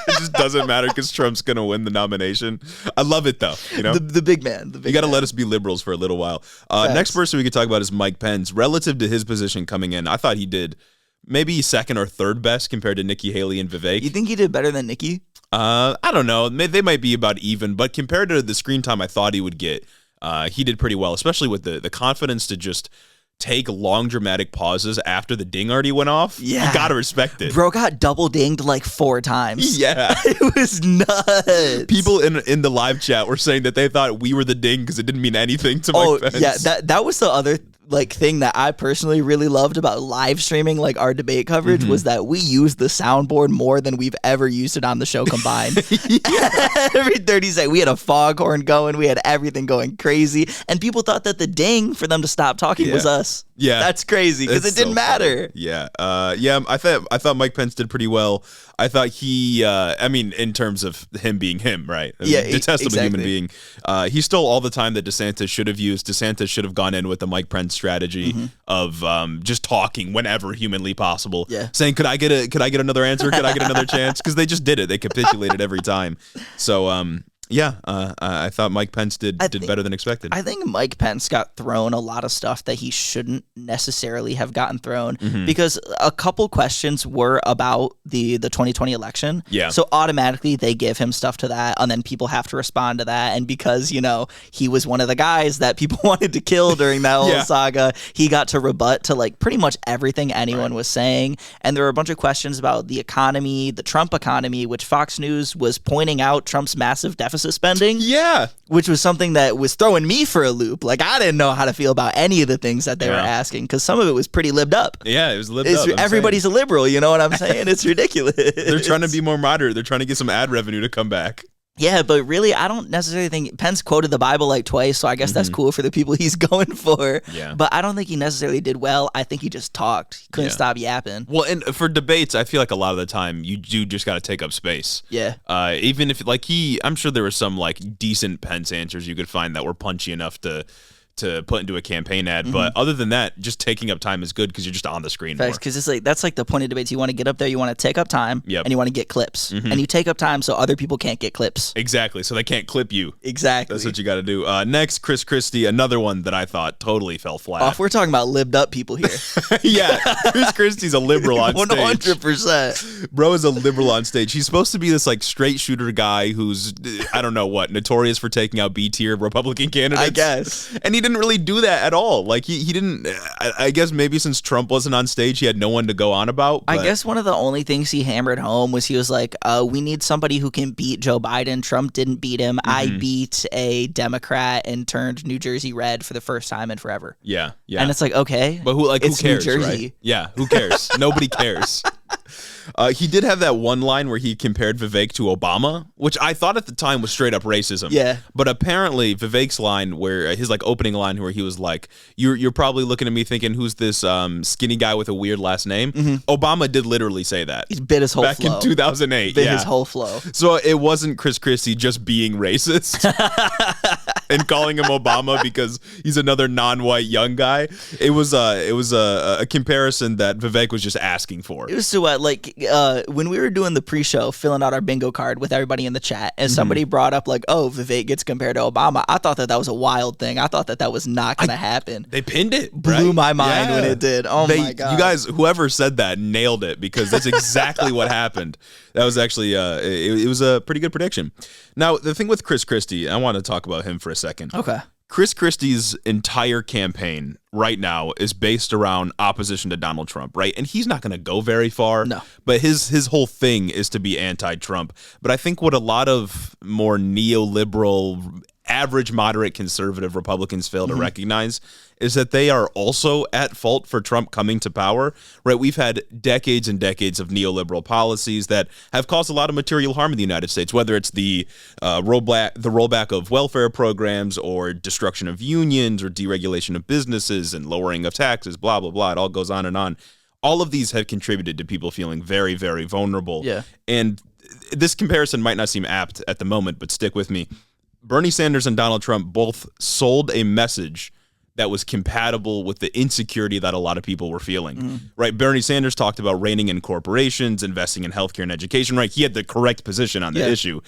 It just doesn't matter because Trump's going to win the nomination. I love it, though.
The big man.
You got to let us be liberals for a little while. Next person we could talk about is Mike Pence. Relative to his position coming in, I thought he did maybe second or third best compared to Nikki Haley and Vivek.
You think he did better than Nikki?
I don't know. They might be about even, but compared to the screen time I thought he would get, he did pretty well, especially with the confidence to just take long dramatic pauses after the ding already went off.
Yeah.
You gotta respect it.
Bro got double dinged like 4 times.
Yeah.
It was nuts.
People in the live chat were saying that they thought we were the ding because it didn't mean anything to Mike Pence.
Yeah, that was the other like thing that I personally really loved about live streaming like our debate coverage was that we used the soundboard more than we've ever used it on the show combined. Every 30 seconds we had a foghorn going, we had everything going crazy, and people thought that the ding for them to stop talking was us.
Yeah,
that's crazy because it didn't matter.
Funny. Yeah, I thought Mike Pence did pretty well. I thought he, in terms of him being him, right? Detestable human being. He stole all the time that DeSantis should have used. DeSantis should have gone in with the Mike Pence strategy of just talking whenever humanly possible, saying, "Could I get another answer? Could I get another chance?" Because they just did it. They capitulated every time. So, I thought Mike Pence did better than expected.
I think Mike Pence got thrown a lot of stuff that he shouldn't necessarily have gotten thrown because a couple questions were about the 2020 election.
Yeah.
So automatically they give him stuff to that, and then people have to respond to that. And because, he was one of the guys that people wanted to kill during that whole saga, he got to rebut to like pretty much everything anyone was saying. And there were a bunch of questions about the economy, the Trump economy, which Fox News was pointing out Trump's massive deficit spending.
Yeah.
Which was something that was throwing me for a loop. Like, I didn't know how to feel about any of the things that they were asking because some of it was pretty lived up.
Yeah, it was lived up.
Everybody's a liberal, you know what I'm saying? It's ridiculous.
They're trying to be more moderate. They're trying to get some ad revenue to come back.
Yeah, but really, I don't necessarily think Pence quoted the Bible like twice, so I guess that's cool for the people he's going for.
Yeah.
But I don't think he necessarily did well. I think he just talked. He couldn't stop yapping.
Well, and for debates, I feel like a lot of the time you do just got to take up space.
Yeah.
Even if I'm sure there were some like decent Pence answers you could find that were punchy enough to put into a campaign ad, but other than that, just taking up time is good because you're just on the screen more.
Because it's like that's like the point of debates. You want to get up there, you want to take up time, and you want to get clips, and you take up time so other people can't get clips.
Exactly, so they can't clip you.
Exactly,
that's what you got to do. Next, Chris Christie, another one that I thought totally fell flat.
Oh, if we're talking about lived up people here,
yeah, Chris Christie's a liberal on stage.
100%.
Bro is a liberal on stage. He's supposed to be this like straight shooter guy who's I don't know what notorious for taking out B tier Republican candidates.
I guess,
and he didn't really do that at all. Like he didn't. I guess maybe since Trump wasn't on stage, he had no one to go on about.
I guess one of the only things he hammered home was he was like, "We need somebody who can beat Joe Biden. Trump didn't beat him. I beat a Democrat and turned New Jersey red for the first time in forever."
Yeah.
And it's like, okay,
but who cares?
New Jersey.
Right? Yeah, who cares? Nobody cares. He did have that one line where he compared Vivek to Obama, which I thought at the time was straight up racism.
Yeah.
But apparently Vivek's line, where his like opening line, where he was like, "You're probably looking at me thinking, who's this skinny guy with a weird last name?" Obama did literally say that.
He bit his whole
back
flow.
in 2008.
Bit his whole flow.
So it wasn't Chris Christie just being racist and calling him Obama because he's another non-white young guy. It was a comparison that Vivek was just asking for.
It was so when we were doing the pre-show, filling out our bingo card with everybody in the chat, and somebody brought up like, "Oh, Vivek gets compared to Obama." I thought that was a wild thing. I thought that was not going to happen.
They pinned it.
Blew my mind when it did. Oh my god!
You guys, whoever said that, nailed it because that's exactly what happened. That was actually it was a pretty good prediction. Now, the thing with Chris Christie, I want to talk about him for a second.
Okay.
Chris Christie's entire campaign right now is based around opposition to Donald Trump, right? And he's not going to go very far.
No.
But his whole thing is to be anti-Trump. But I think what a lot of more neoliberal, average, moderate, conservative Republicans fail to recognize is that they are also at fault for Trump coming to power, right? We've had decades and decades of neoliberal policies that have caused a lot of material harm in the United States, whether it's the rollback of welfare programs or destruction of unions or deregulation of businesses and lowering of taxes, blah, blah, blah. It all goes on and on. All of these have contributed to people feeling very, very vulnerable.
Yeah.
And this comparison might not seem apt at the moment, but stick with me. Bernie Sanders and Donald Trump both sold a message that was compatible with the insecurity that a lot of people were feeling, right? Bernie Sanders talked about reining in corporations, investing in healthcare and education, right? He had the correct position on the issue.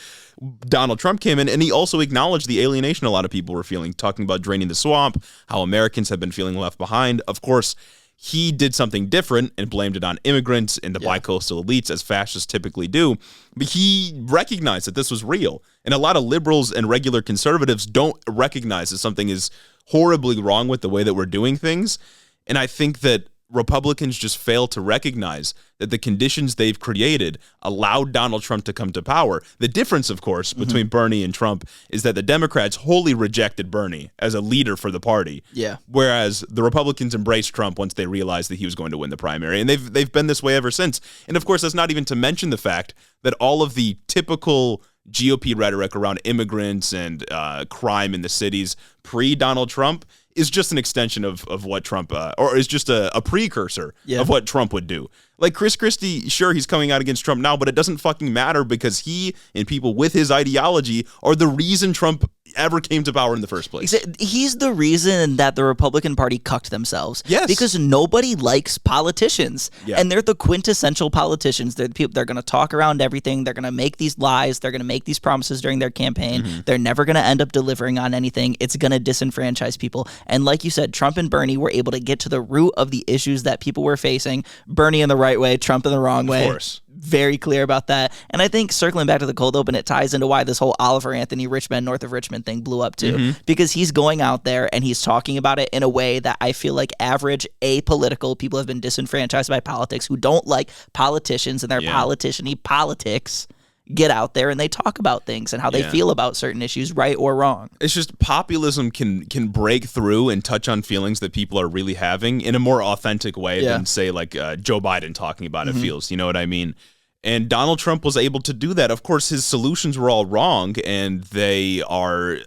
Donald Trump came in and he also acknowledged the alienation a lot of people were feeling, talking about draining the swamp, how Americans have been feeling left behind. Of course, he did something different and blamed it on immigrants and the bicoastal elites, as fascists typically do. But he recognized that this was real. And a lot of liberals and regular conservatives don't recognize that something is horribly wrong with the way that we're doing things. And I think that Republicans just fail to recognize that the conditions they've created allowed Donald Trump to come to power. The difference, of course, between Bernie and Trump is that the Democrats wholly rejected Bernie as a leader for the party.
Yeah.
Whereas the Republicans embraced Trump once they realized that he was going to win the primary. And they've been this way ever since. And of course, that's not even to mention the fact that all of the typical GOP rhetoric around immigrants and crime in the cities pre-Donald Trump is just an extension of what Trump, or is just a precursor of what Trump would do. Like Chris Christie, sure, he's coming out against Trump now, but it doesn't fucking matter because he and people with his ideology are the reason Trump ever came to power in the first place.
He's the reason that the Republican Party cucked themselves.
Yes.
Because nobody likes politicians.
Yeah.
And they're the quintessential politicians. They're the people, they're going to talk around everything. They're going to make these lies. They're going to make these promises during their campaign. They're never going to end up delivering on anything. It's going to disenfranchise people. And like you said, Trump and Bernie were able to get to the root of the issues that people were facing. Bernie in the right way, Trump in the wrong way.
Of course.
Very clear about that. And I think circling back to the cold open, it ties into why this whole Oliver Anthony Richmond, north of Richmond thing blew up too. Because he's going out there and he's talking about it in a way that I feel like average apolitical people have been disenfranchised by politics, who don't like politicians and their politician-y politics, get out there and they talk about things and how they feel about certain issues, right or wrong.
It's just populism can break through and touch on feelings that people are really having in a more authentic way than, say, like Joe Biden talking about it feels. You know what I mean? And Donald Trump was able to do that. Of course, his solutions were all wrong, and they are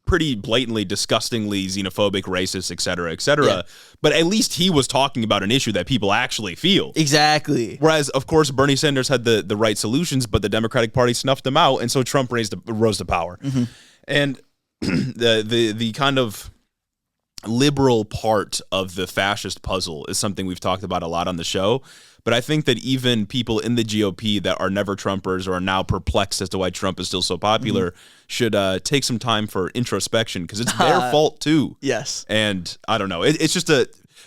pretty blatantly, disgustingly xenophobic, racist, et cetera, et cetera. Yeah. But at least he was talking about an issue that people actually feel. Exactly. Whereas, of course, Bernie Sanders had the right solutions, but the Democratic Party snuffed them out, and so Trump rose to power. And the kind of liberal part of the fascist puzzle is something we've talked about a lot on the show. But I think that even people in the GOP that are never Trumpers or are now perplexed as to why Trump is still so popular should take some time for introspection, because it's their fault too. Yes. And I don't know. It's just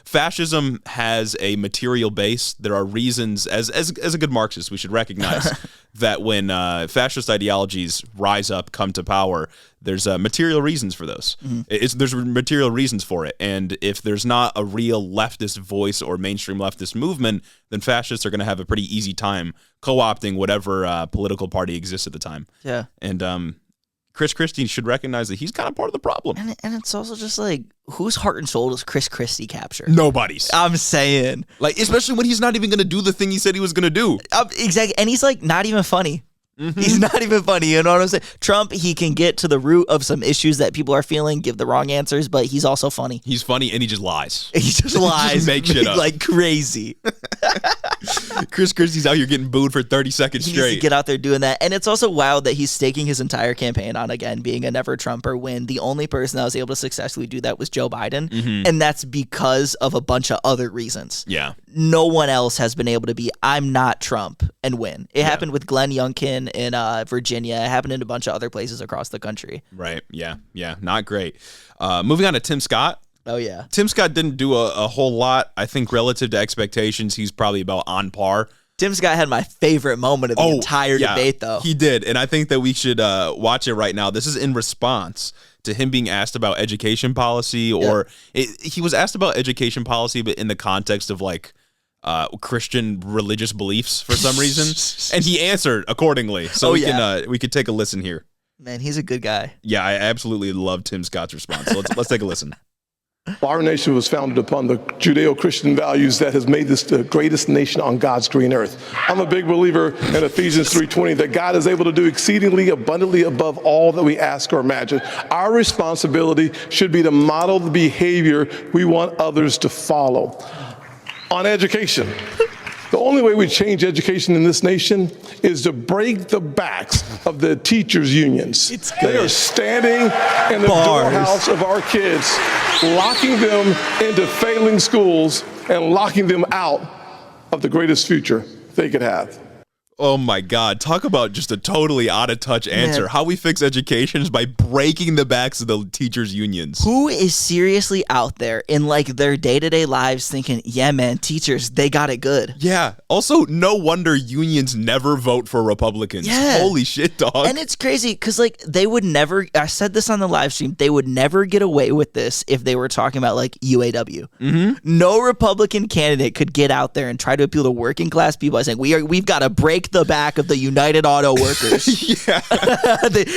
fascism has a material base. There are reasons, as a good Marxist, we should recognize that when fascist ideologies rise up, come to power, there's material reasons for those. There's material reasons for it. And if there's not a real leftist voice or mainstream leftist movement, then fascists are going to have a pretty easy time co-opting whatever political party exists at the time. Yeah. And Chris Christie should recognize that he's kind of part of the problem.
And it's also just like, whose heart and soul does Chris Christie capture?
Nobody's.
I'm saying.
Like, especially when he's not even going to do the thing he said he was going to do.
Exactly. And he's like not even funny. He's not even funny, you know what I'm saying? Trump, he can get to the root of some issues that people are feeling, give the wrong answers, but he's also funny.
He's funny and he just lies.
He just lies.
Just make shit up.
Like crazy.
Chris Christie's out here getting booed for 30 seconds straight.
He needs to get out there doing that. And it's also wild that he's staking his entire campaign on, again, being a never Trumper, when the only person that was able to successfully do that was Joe Biden. And that's because of a bunch of other reasons. Yeah. No one else has been able to be, I'm not Trump, and win. It happened with Glenn Youngkin in Virginia. It happened in a bunch of other places across the country.
Right. Yeah. Yeah. Not great. Moving on to Tim Scott.
Oh, yeah.
Tim Scott didn't do a whole lot. I think relative to expectations, he's probably about on par.
Tim Scott had my favorite moment of the entire debate, though.
He did, and I think that we should watch it right now. This is in response to him being asked about education policy, or he was asked about education policy, but in the context of like Christian religious beliefs for some reason, and he answered accordingly. So we could take a listen here.
Man, he's a good guy.
Yeah, I absolutely love Tim Scott's response. So let's take a listen.
Our nation was founded upon the Judeo-Christian values that has made this the greatest nation on God's green earth. I'm a big believer in Ephesians 3:20 that God is able to do exceedingly abundantly above all that we ask or imagine. Our responsibility should be to model the behavior we want others to follow. On education, the only way we change education in this nation is to break the backs of the teachers' unions. They are standing in the doorhouse of our kids, locking them into failing schools and locking them out of the greatest future they could have.
Oh my God. Talk about just a totally out of touch answer.
Man.
How we fix education is by breaking the backs of the teachers' unions.
Who is seriously out there in like their day-to-day lives thinking, yeah, man, teachers, they got it good.
Yeah. Also, no wonder unions never vote for Republicans.
Yeah.
Holy shit, dog.
And it's crazy because like they would never, I said this on the live stream, they would never get away with this if they were talking about like UAW. Mm-hmm. No Republican candidate could get out there and try to appeal to working class people by saying, we've got to break the back of the United Auto Workers.
Yeah.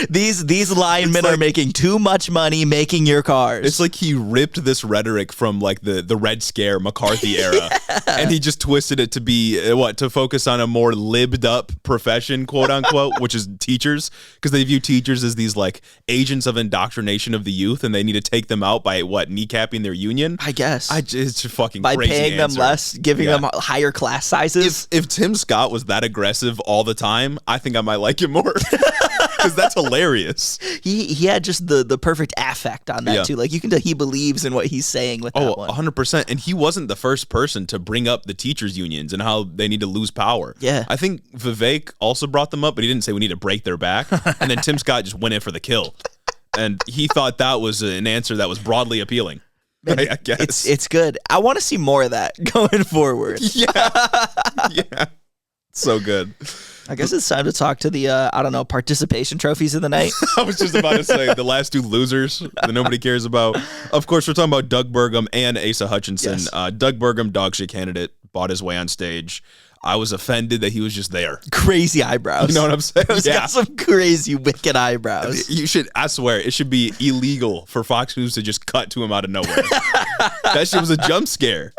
These linemen are making too much money making your cars.
It's like he ripped this rhetoric from like the Red Scare McCarthy era, and he just twisted it to be to focus on a more libbed up profession, quote unquote, which is teachers, because they view teachers as these like agents of indoctrination of the youth, and they need to take them out by kneecapping their union.
I guess
It's a fucking
by
crazy
paying
answer.
them less, giving them higher class sizes.
If Tim Scott was that aggressive all the time, I think I might like him more. Because that's hilarious.
He had just the perfect affect on that too. Like you can tell he believes in what he's saying with that one.
100%. And he wasn't the first person to bring up the teachers unions and how they need to lose power.
Yeah.
I think Vivek also brought them up, but he didn't say we need to break their back. And then Tim Scott just went in for the kill. And he thought that was an answer that was broadly appealing. I guess.
It's good. I want to see more of that going forward.
Yeah. So good.
I guess it's time to talk to the, participation trophies of the night.
I was just about to say the last two losers that nobody cares about. Of course, we're talking about Doug Burgum and Asa Hutchinson.
Yes.
Doug Burgum, dog shit candidate, bought his way on stage. I was offended that he was just there.
Crazy eyebrows.
You know what I'm saying?
He's got some crazy wicked eyebrows.
You should, I swear, it should be illegal for Fox News to just cut to him out of nowhere. That shit was a jump scare.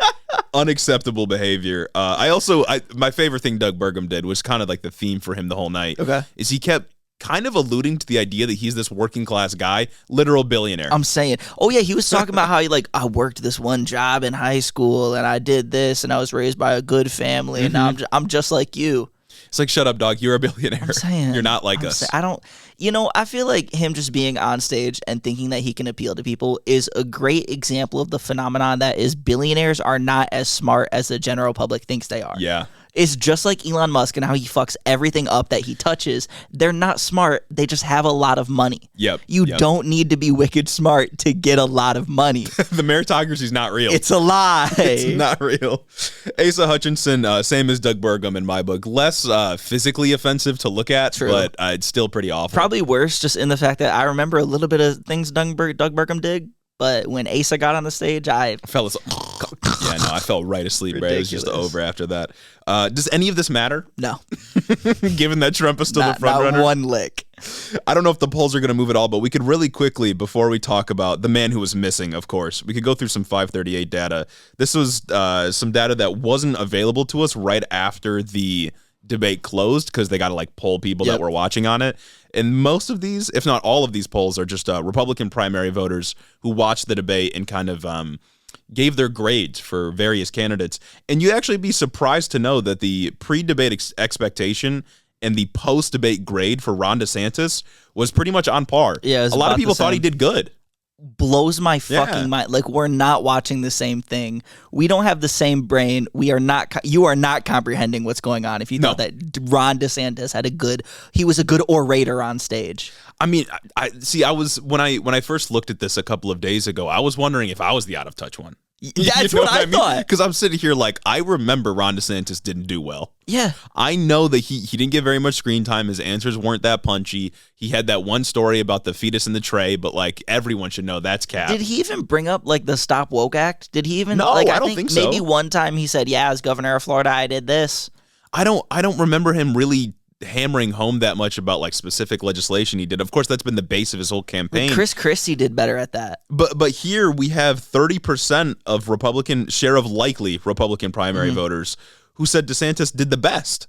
Unacceptable behavior. My favorite thing Doug Burgum did was kind of like the theme for him the whole night.
Okay.
Is he kept kind of alluding to the idea that he's this working class guy, literal billionaire.
I'm saying, oh yeah, he was talking about how I worked this one job in high school and I did this and I was raised by a good family and now I'm just like you.
It's like, shut up, dog. You're a billionaire.
I'm saying,
you're not like us.
I feel like him just being on stage and thinking that he can appeal to people is a great example of the phenomenon that is billionaires are not as smart as the general public thinks they are.
Yeah.
It's just like Elon Musk and how he fucks everything up that he touches. They're not smart. They just have a lot of money.
Yep.
You don't need to be wicked smart to get a lot of money.
The meritocracy's not real.
It's a lie.
It's not real. Asa Hutchinson, same as Doug Burgum in my book. Less physically offensive to look at, but it's still pretty awful.
Probably worse just in the fact that I remember a little bit of things Doug Burgum did. But when Asa got on the stage, I
fell asleep. I fell right asleep, bro. It was just over after that. Does any of this matter?
No.
Given that Trump is still the front runner?
Not one lick.
I don't know if the polls are going to move at all, but we could really quickly, before we talk about the man who was missing, of course, we could go through some 538 data. This was some data that wasn't available to us right after the debate closed because they got to poll people that were watching on it. And most of these, if not all of these polls, are just Republican primary voters who watched the debate and kind of gave their grades for various candidates. And you'd actually be surprised to know that the pre-debate expectation and the post-debate grade for Ron DeSantis was pretty much on par.
Yeah,
a lot of people thought he did good.
Blows my fucking mind. We're not watching the same thing. We don't have the same brain. We are not. You are not comprehending what's going on. If you thought that Ron DeSantis he was a good orator on stage.
I mean, I was when I first looked at this a couple of days ago, I was wondering if I was the out of touch one.
That's what I thought.
Because I'm sitting here I remember Ron DeSantis didn't do well.
Yeah.
I know that he didn't get very much screen time. His answers weren't that punchy. He had that one story about the fetus in the tray, but everyone should know that's cap.
Did he even bring up the Stop Woke Act? Did he even?
No, I don't think so.
Maybe one time he said, "Yeah, as governor of Florida, I did this."
I don't remember him really hammering home that much about specific legislation he did. Of course, that's been the base of his whole campaign.
Chris Christie did better at that.
But here we have 30% of share of likely Republican primary voters who said DeSantis did the best.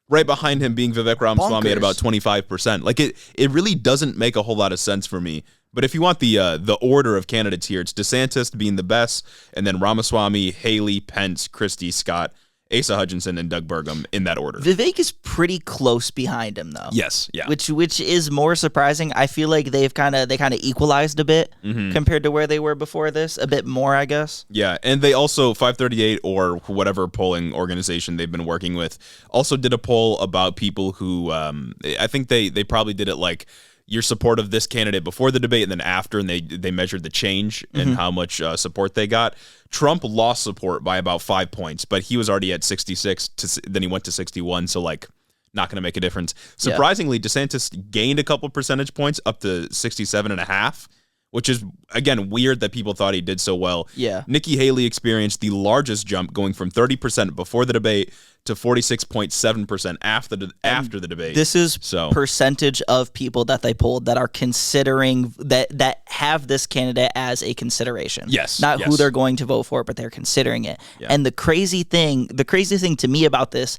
Right behind him being Vivek Ramaswamy at about 25%. It really doesn't make a whole lot of sense for me. But if you want the order of candidates here, it's DeSantis being the best, and then Ramaswamy, Haley, Pence, Christie, Scott, Asa Hutchinson, and Doug Burgum in that order.
Vivek is pretty close behind him, though.
Yes, yeah.
Which is more surprising. I feel like they kind of equalized a bit compared to where they were before this. A bit more, I guess.
Yeah, and they also, 538 or whatever polling organization they've been working with, also did a poll about people who, I think they probably did it like your support of this candidate before the debate and then after, and they measured the change and how much support they got. Trump lost support by about 5 points, but he was already at 66, then he went to 61, so like not going to make a difference. Surprisingly, DeSantis gained a couple percentage points up to 67.5, which is, again, weird that people thought he did so well.
Yeah.
Nikki Haley experienced the largest jump, going from 30% before the debate to 46.7% after the debate.
This is percentage of people that they polled that are considering that have this candidate as a consideration.
Yes.
Not who they're going to vote for, but they're considering it. Yeah. And the crazy thing to me about this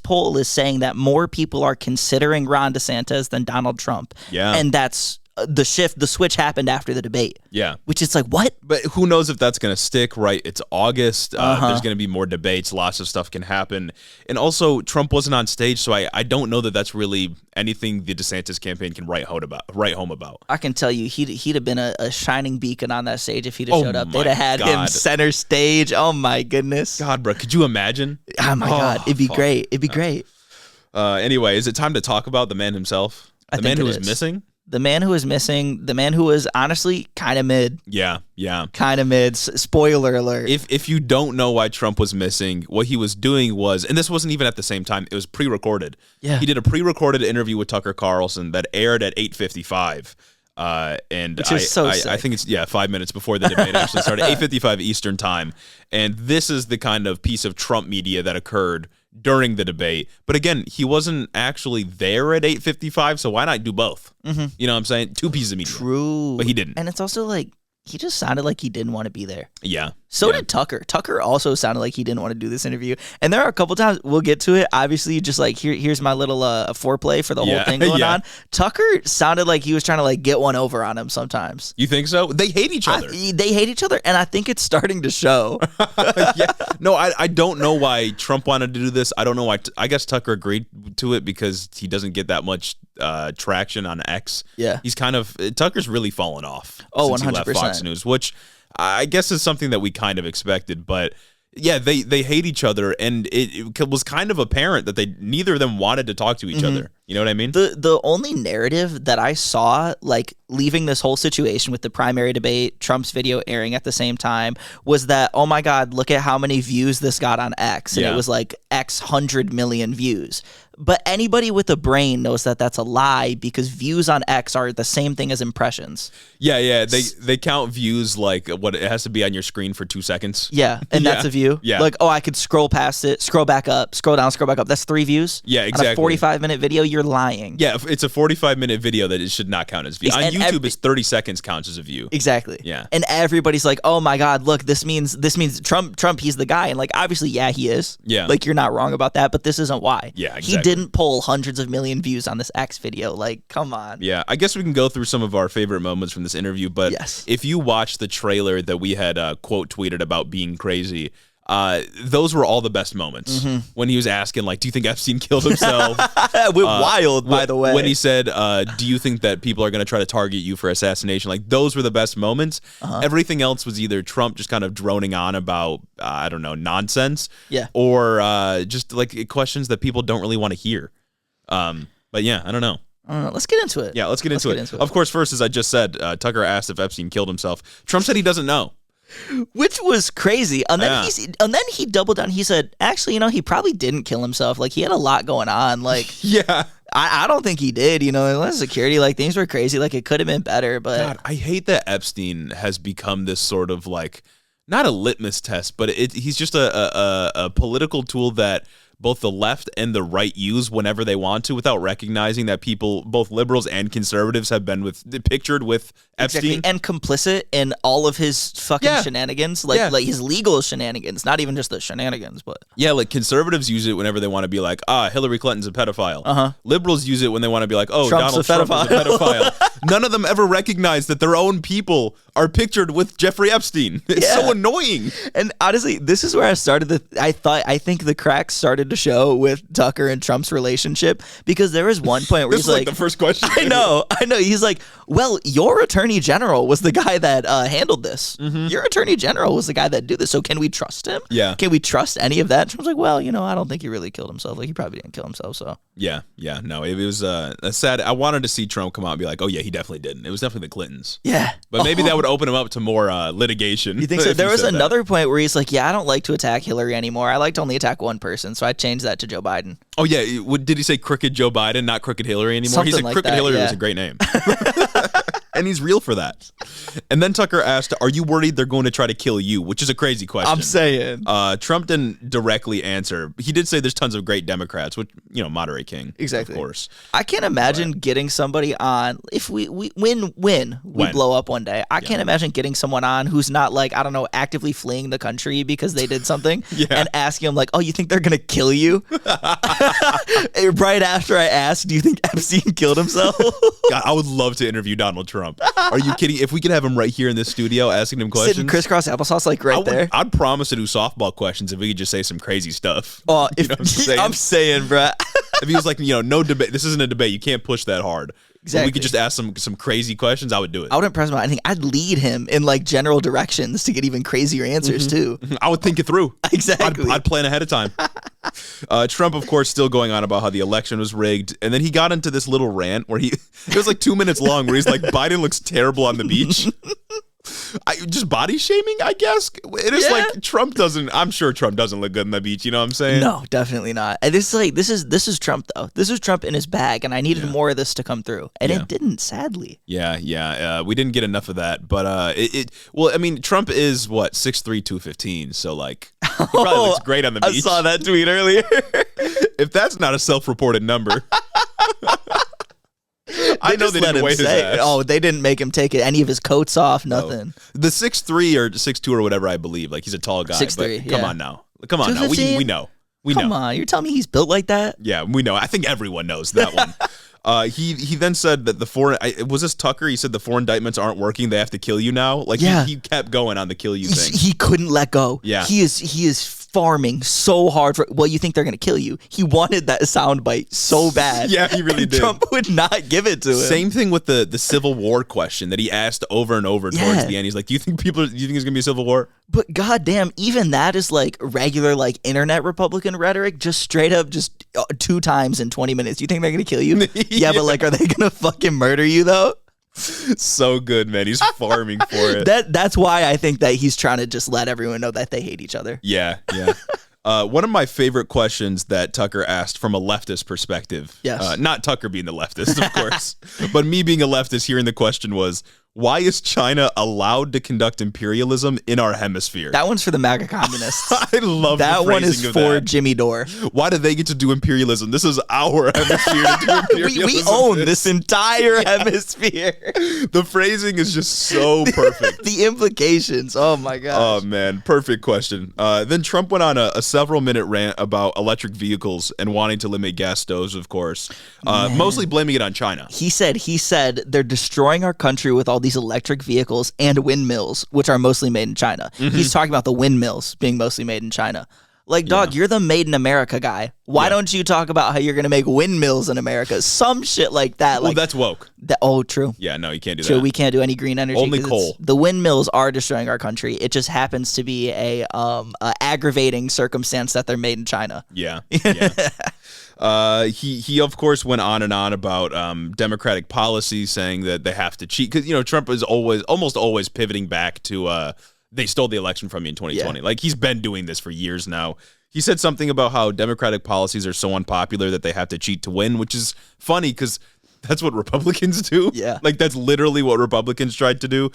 poll is saying that more people are considering Ron DeSantis than Donald Trump.
Yeah.
And that's the switch happened after the debate.
Yeah.
Which is like, what?
But who knows if that's going to stick, right? It's August. There's going to be more debates. Lots of stuff can happen. And also, Trump wasn't on stage, so I don't know that that's really anything the DeSantis campaign can write home about.
I can tell you, he'd have been a shining beacon on that stage if he'd have showed up. They'd have had him center stage. Oh, my goodness.
God, bro, could you imagine?
Oh, my God. It'd be great. It'd be great.
Anyway, is it time to talk about the man himself? The man who was missing?
The man who was missing, the man who was honestly kind of mid.
Yeah.
Kind of mid. Spoiler alert.
If you don't know why Trump was missing, what he was doing was, and this wasn't even at the same time, it was pre-recorded.
Yeah.
He did a pre-recorded interview with Tucker Carlson that aired at 8:55. And
which is so
I think it's 5 minutes before the debate actually started, 8:55 Eastern time. And this is the kind of piece of Trump media that occurred during the debate. But again, he wasn't actually there at 8:55, so why not do both? You know what I'm saying? Two pieces of media.
True.
But he didn't.
And it's also like, he just sounded like he didn't want to be there.
Yeah.
So did Tucker. Tucker also sounded like he didn't want to do this interview. And there are a couple times, we'll get to it, obviously, just like, here's my little foreplay for the whole thing going on. Tucker sounded like he was trying to like get one over on him sometimes.
You think so? They hate each other.
They hate each other, and I think it's starting to show.
No, I don't know why Trump wanted to do this. I don't know why. I guess Tucker agreed to it because he doesn't get that much traction on X.
Yeah.
He's Tucker's really fallen off.
Oh,
since
100%.
He left Fox News, which I guess is something that we kind of expected, but yeah, they hate each other, and it was kind of apparent that neither of them wanted to talk to each other. You know what I mean?
The only narrative that I saw, like, leaving this whole situation with the primary debate, Trump's video airing at the same time, was that, oh my God, look at how many views this got on X. And it was like X 100 million views. But anybody with a brain knows that that's a lie, because views on X are the same thing as impressions.
Yeah. They count views like what it has to be on your screen for 2 seconds.
Yeah, and that's a view.
Yeah.
Like, oh, I could scroll past it, scroll back up, scroll down, scroll back up. That's 3 views.
Yeah, exactly.
On a 45-minute video, you're lying.
Yeah, it's a 45-minute video that it should not count as view. On YouTube, it's 30 seconds counts as a view.
Exactly.
Yeah.
And everybody's like, oh my God, look, this means Trump, he's the guy. And like, obviously, he is.
Yeah.
Like, you're not wrong about that, but this isn't why.
Yeah, exactly.
He didn't pull hundreds of million views on this X video. Like, come on.
Yeah, I guess we can go through some of our favorite moments from this interview, but if you watch the trailer that we had quote tweeted about being crazy, those were all the best moments. When he was asking, like, do you think Epstein killed himself?
Went wild, by the way.
When he said, do you think that people are going to try to target you for assassination? Like, those were the best moments. Everything else was either Trump just kind of droning on about, I don't know, nonsense.
Yeah.
Or just, like, questions that people don't really want to hear. But yeah, I don't know.
Let's get into it.
Yeah, let's get into it. Of course, first, as I just said, Tucker asked if Epstein killed himself. Trump said he doesn't know.
Which was crazy. And then he doubled down. He said, actually, he probably didn't kill himself. Like, he had a lot going on. Like,
yeah.
I don't think he did, unless security, like, things were crazy. Like, it could have been better, but
God, I hate that Epstein has become this sort of, like, not a litmus test, but he's just a political tool that both the left and the right use whenever they want to, without recognizing that people, both liberals and conservatives, have been pictured with Epstein
and complicit in all of his fucking shenanigans, like his legal shenanigans, not even just the shenanigans, but
like conservatives use it whenever they want to be like, Hillary Clinton's a pedophile. Liberals use it when they want to be like, Donald Trump is a pedophile. None of them ever recognize that their own people are pictured with Jeffrey Epstein. It's so annoying.
And honestly, this is where I started. I think the cracks started to show with Tucker and Trump's relationship, because there was one point where he's like,
the first question.
I know. He's like, well, your attorney general was the guy that handled this. Your attorney general was the guy that did this. So can we trust him?
Yeah.
Can we trust any of that? And Trump's like, well, I don't think he really killed himself. Like, he probably didn't kill himself. So
No, it was a sad. I wanted to see Trump come out and be like, oh yeah, he definitely didn't. It was definitely the Clintons.
Yeah.
But maybe that would open him up to more litigation.
You think so? There was another point where he's like, yeah, I don't like to attack Hillary anymore. I like to only attack one person. So I changed that to Joe Biden.
Oh yeah. Did he say crooked Joe Biden, not crooked Hillary anymore?
Something
He said
like
crooked
that,
Hillary was a great name. And he's real for that. And then Tucker asked, are you worried they're going to try to kill you? Which is a crazy question.
I'm saying.
Trump didn't directly answer. He did say there's tons of great Democrats, which, moderate king.
Exactly.
Of course.
I can't imagine getting somebody on, if we blow up one day, I can't imagine getting someone on who's not like, I don't know, actively fleeing the country because they did something and asking them like, oh, you think they're going to kill you? Right after I asked, do you think Epstein killed himself?
God, I would love to interview Donald Trump. Are you kidding? If we could have him right here in this studio asking him questions.
Sitting crisscross applesauce like there.
I'd promise to do softball questions if we could just say some crazy stuff.
Oh, I'm saying, bro.
If he was like, no debate. This isn't a debate. You can't push that hard. Exactly. But we could just ask some crazy questions. I would do it.
I wouldn't press him. I think I'd lead him in like general directions to get even crazier answers too.
I would think it through.
Exactly.
I'd plan ahead of time. Trump, of course, still going on about how the election was rigged. And then he got into this little rant where it was like 2 minutes long, where he's like, Biden looks terrible on the beach. Just body shaming, I guess. It is like I'm sure Trump doesn't look good on the beach. You know what I'm saying?
No, definitely not. And this is Trump though. This is Trump in his bag, and I needed more of this to come through, and it didn't, sadly.
Yeah. We didn't get enough of that, but well, I mean, Trump is what 6'3", 215, so like he probably looks great on the beach.
I saw that tweet earlier.
If that's not a self-reported number. I know they didn't weigh his ass.
Oh, they didn't make him take any of his coats off, nothing.
No. The 6'3" or 6'2" or whatever, I believe. Like, he's a tall guy.
6'3",
Come on now. Come on now. We know.
Come on. You're telling me he's built like that?
Yeah, we know. I think everyone knows that one. He then said that the four was this Tucker? He said the 4 indictments aren't working. They have to kill you now. Like he kept going on the kill you thing.
He couldn't let go.
Yeah,
he is farming so hard for. Well, you think they're gonna kill you? He wanted that soundbite so bad.
Yeah, he really did.
Trump would not give it to him.
Same thing with the Civil War question that he asked over and over towards the end. He's like, "Do you think there's gonna be a civil war?"
But goddamn, even that is like regular like internet Republican rhetoric, just straight up, just 2 times in 20 minutes. You think they're gonna kill you? Yeah, but like, are they gonna fucking murder you though?
So good, man. He's farming for it.
That's why I think that he's trying to just let everyone know that they hate each other.
Yeah. One of my favorite questions that Tucker asked from a leftist perspective.
Yes.
Not Tucker being the leftist, of course, but me being a leftist hearing the question was, why is China allowed to conduct imperialism in our hemisphere?
That one's for the MAGA communists.
I love
that one is for Jimmy Dore.
Why do they get to do imperialism? This is our hemisphere to do imperialism.
we own this entire hemisphere.
The phrasing is just so perfect.
The implications. Oh my gosh.
Oh man, perfect question. Then Trump went on a several-minute rant about electric vehicles and wanting to limit gas stoves, of course, mostly blaming it on China.
He said they're destroying our country with all these electric vehicles and windmills, which are mostly made in China. He's talking about the windmills being mostly made in China. Like, dog, you're the made in America guy. Why don't you talk about how you're going to make windmills in America? Some shit like that.
Well,
like,
that's woke.
True.
Yeah, no, you can't do
that. True, we can't do any green energy.
Only coal.
The windmills are destroying our country. It just happens to be a aggravating circumstance that they're made in China.
Yeah. He of course went on and on about Democratic policy, saying that they have to cheat because Trump is almost always pivoting back to they stole the election from me in 2020. Like he's been doing this for years now. He said something about how Democratic policies are so unpopular that they have to cheat to win, which is funny because that's what Republicans do.
Yeah.
Like that's literally what Republicans tried to do.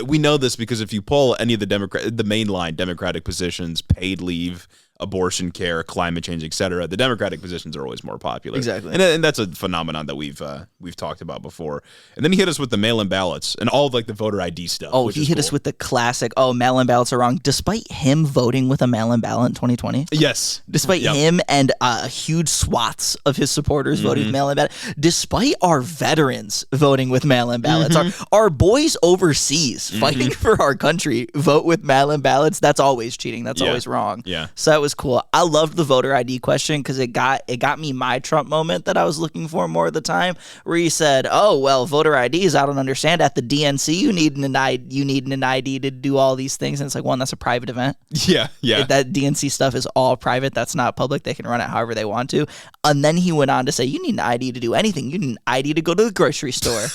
We know this because if you poll any of the mainline Democratic positions, paid leave, abortion care, climate change, etc., the Democratic positions are always more popular.
Exactly.
And that's a phenomenon that we've talked about before. And then he hit us with the mail-in ballots and all of like the voter ID stuff.
Oh, he hit us with the classic, mail-in ballots are wrong, despite him voting with a mail-in ballot in 2020.
Yes.
Despite him and huge swaths of his supporters voting with mail-in ballots. Despite our veterans voting with mail-in ballots. Our boys overseas fighting for our country vote with mail-in ballots. That's always cheating. That's always wrong.
Yeah.
So that was cool. I loved the voter ID question because it got me my Trump moment that I was looking for more of the time, where he said, "Oh well, voter IDs. I don't understand. At the DNC, you need an ID to do all these things." And it's like, one, that's a private event.
Yeah.
That DNC stuff is all private. That's not public. They can run it however they want to. And then he went on to say, you need an ID to do anything. You need an ID to go to the grocery store,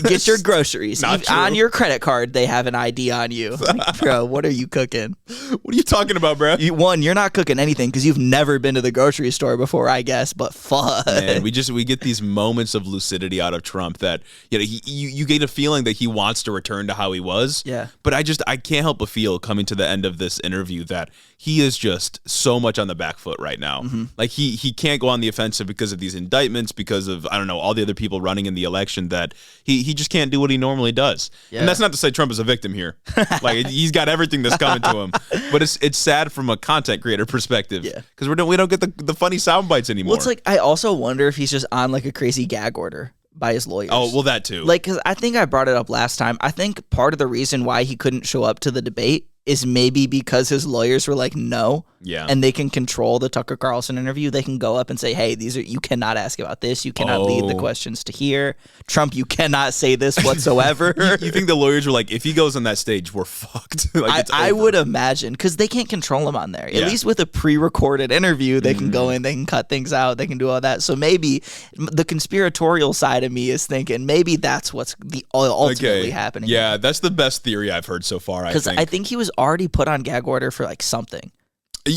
get your groceries. On your credit card, they have an ID on you. Like, bro, what are you cooking?
What are you talking about, bro?
You're not cooking anything because you've never been to the grocery store before, I guess. But fuck,
man, we get these moments of lucidity out of Trump that you get a feeling that he wants to return to how he was.
Yeah.
But I can't help but feel coming to the end of this interview that he is just so much on the back foot right now. Like he can't go on the offensive because of these indictments, because of, I don't know, all the other people running in the election, that he just can't do what he normally does. Yeah. And that's not to say Trump is a victim here. Like he's got everything that's coming to him. But it's sad from a content creator perspective. Yeah. Because we don't get the funny sound bites anymore.
Well, it's like, I also wonder if he's just on like a crazy gag order by his lawyers.
Oh, well, that too.
Like, because I think I brought it up last time. I think part of the reason why he couldn't show up to the debate is maybe because his lawyers were like, no.
Yeah.
And they can control the Tucker Carlson interview. They can go up and say, hey, you cannot ask about this. You cannot lead the questions to here. Trump, you cannot say this whatsoever.
You think the lawyers were like, if he goes on that stage, we're fucked? Like,
I would imagine, because they can't control him on there. At least with a pre-recorded interview, they can go in, they can cut things out, they can do all that. So maybe the conspiratorial side of me is thinking maybe that's what's ultimately happening.
Yeah, that's the best theory I've heard so far,
because I think he was already put on gag order for like something.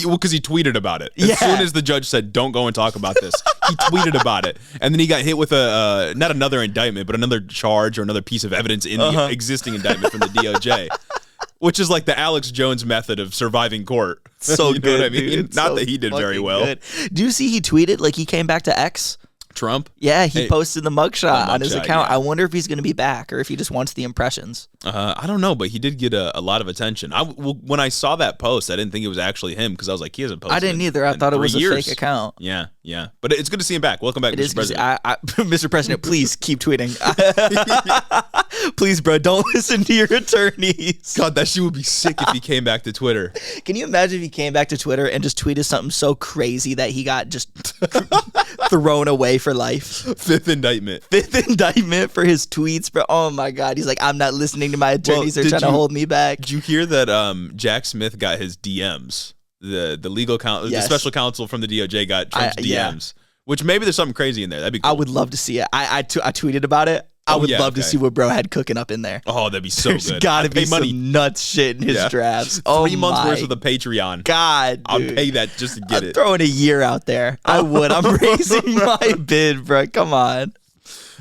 Well, because he tweeted about it. As soon as the judge said, don't go and talk about this, he tweeted about it. And then he got hit with not another indictment, but another charge or another piece of evidence in the existing indictment from the DOJ. Which is like the Alex Jones method of surviving court.
So
you know
good,
what I mean?
dude.
Not
so
that he did very well.
Good. Do you see he tweeted like he came back to X?
Trump?
Yeah, he posted the mugshot on his account.
Yeah.
I wonder if he's going to be back or if he just wants the impressions.
I don't know, but he did get a lot of attention. When I saw that post, I didn't think it was actually him because I was like, he hasn't posted.
I didn't either. I thought it was a fake account.
Yeah. But it's good to see him back. Welcome back, Mr. President.
Mr. President, please keep tweeting. Please, bro, don't listen to your attorneys.
God, that shit would be sick if he came back to Twitter.
Can you imagine if he came back to Twitter and just tweeted something so crazy that he got just thrown away for life?
Fifth indictment
for his tweets, bro. Oh my God. He's like, I'm not listening to my attorneys. They're trying to hold me back.
Did you hear that Jack Smith got his DMs? The legal counsel, the special counsel from the DOJ got Trump's DMs. Which maybe there's something crazy in there. That'd be cool.
I would love to see it. I tweeted about it. I would love to see what bro had cooking up in there.
Oh, that'd be so
There's
good.
There's got to be some nuts shit in his drafts.
3 months worth of the Patreon.
God,
I'll pay that just to get it.
Throwing a year out there. I would. I'm raising my bid, bro. Come on.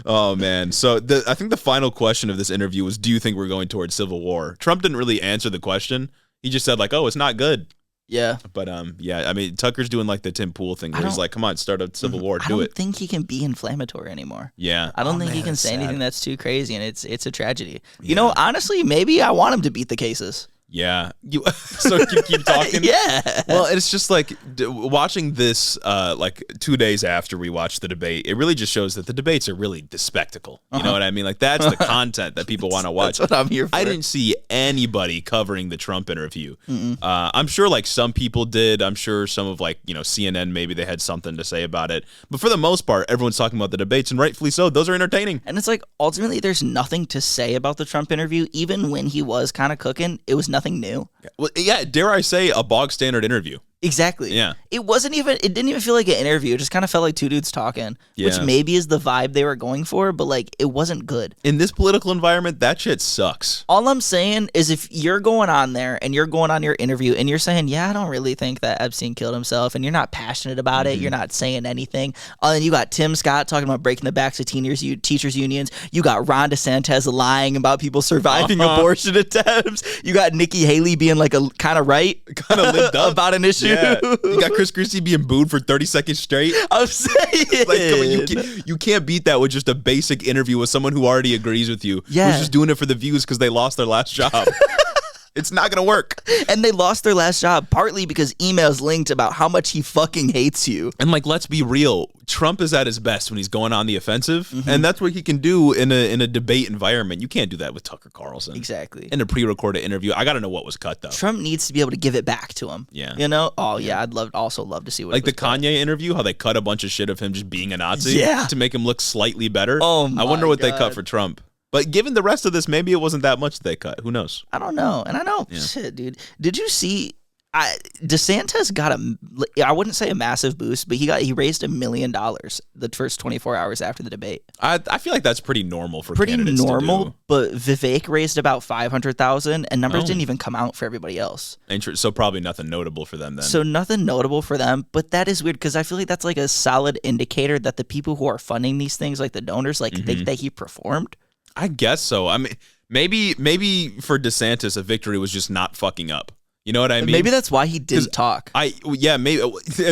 Oh, man. So I think the final question of this interview was, do you think we're going towards civil war? Trump didn't really answer the question. He just said, like, oh, it's not good.
Yeah.
But, I mean, Tucker's doing, like, the Tim Pool thing where he's like, come on, start a civil war. Do it.
I don't think he can be inflammatory anymore.
Yeah.
I don't think he can say anything that's too crazy, and it's a tragedy. You know, honestly, maybe I want him to beat the cases.
Yeah. So keep talking?
Yeah.
Well, it's just like watching this like 2 days after we watched the debate, it really just shows that the debates are really the spectacle. You know what I mean? Like that's the content that people want to watch.
That's what I'm here for.
I didn't see anybody covering the Trump interview. I'm sure like some people did. I'm sure some of like, CNN, maybe they had something to say about it. But for the most part, everyone's talking about the debates, and rightfully so. Those are entertaining.
And it's like, ultimately, there's nothing to say about the Trump interview. Even when he was kind of cooking, it was nothing new.
Well, yeah, dare I say a bog standard interview.
Exactly.
Yeah.
It didn't even feel like an interview. It just kind of felt like two dudes talking, which maybe is the vibe they were going for, but like it wasn't good.
In this political environment, that shit sucks.
All I'm saying is if you're going on there and you're going on your interview and you're saying, yeah, I don't really think that Epstein killed himself, and you're not passionate about it, you're not saying anything. And you got Tim Scott talking about breaking the backs of teachers unions. You got Ron DeSantis lying about people surviving abortion attempts. You got Nikki Haley being like a kind of right
kind of lived up
about an issue.
Yeah, you got Chris Christie being booed for 30 seconds straight.
I'm saying,
like, come on, you can't beat that with just a basic interview with someone who already agrees with you.
Yeah,
who's just doing it for the views because they lost their last job. It's not going to work.
And they lost their last job partly because emails linked about how much he fucking hates you.
And like, let's be real. Trump is at his best when he's going on the offensive. And that's what he can do in a debate environment. You can't do that with Tucker Carlson.
Exactly.
In a pre-recorded interview. I got to know what was cut, though.
Trump needs to be able to give it back to him.
Yeah.
You know? Oh, yeah. I'd also love to see what
like the
cut.
Kanye interview, how they cut a bunch of shit of him just being a Nazi to make him look slightly better.
Oh, my
I wonder what
God.
they cut for Trump. But given the rest of this, maybe it wasn't that much they cut. Who knows?
I don't know. And I know, shit, dude. Did you see DeSantis got I wouldn't say a massive boost, but he raised $1 million the first 24 hours after the debate.
I feel like that's pretty normal for candidates to do.
But Vivek raised about 500,000 and numbers didn't even come out for everybody else.
So probably nothing notable for them then.
So nothing notable for them, but that is weird because I feel like that's like a solid indicator that the people who are funding these things, like the donors, like think that he performed. I
guess so. I mean, maybe for DeSantis, a victory was just not fucking up. You know what I mean?
Maybe that's why he didn't talk.
Maybe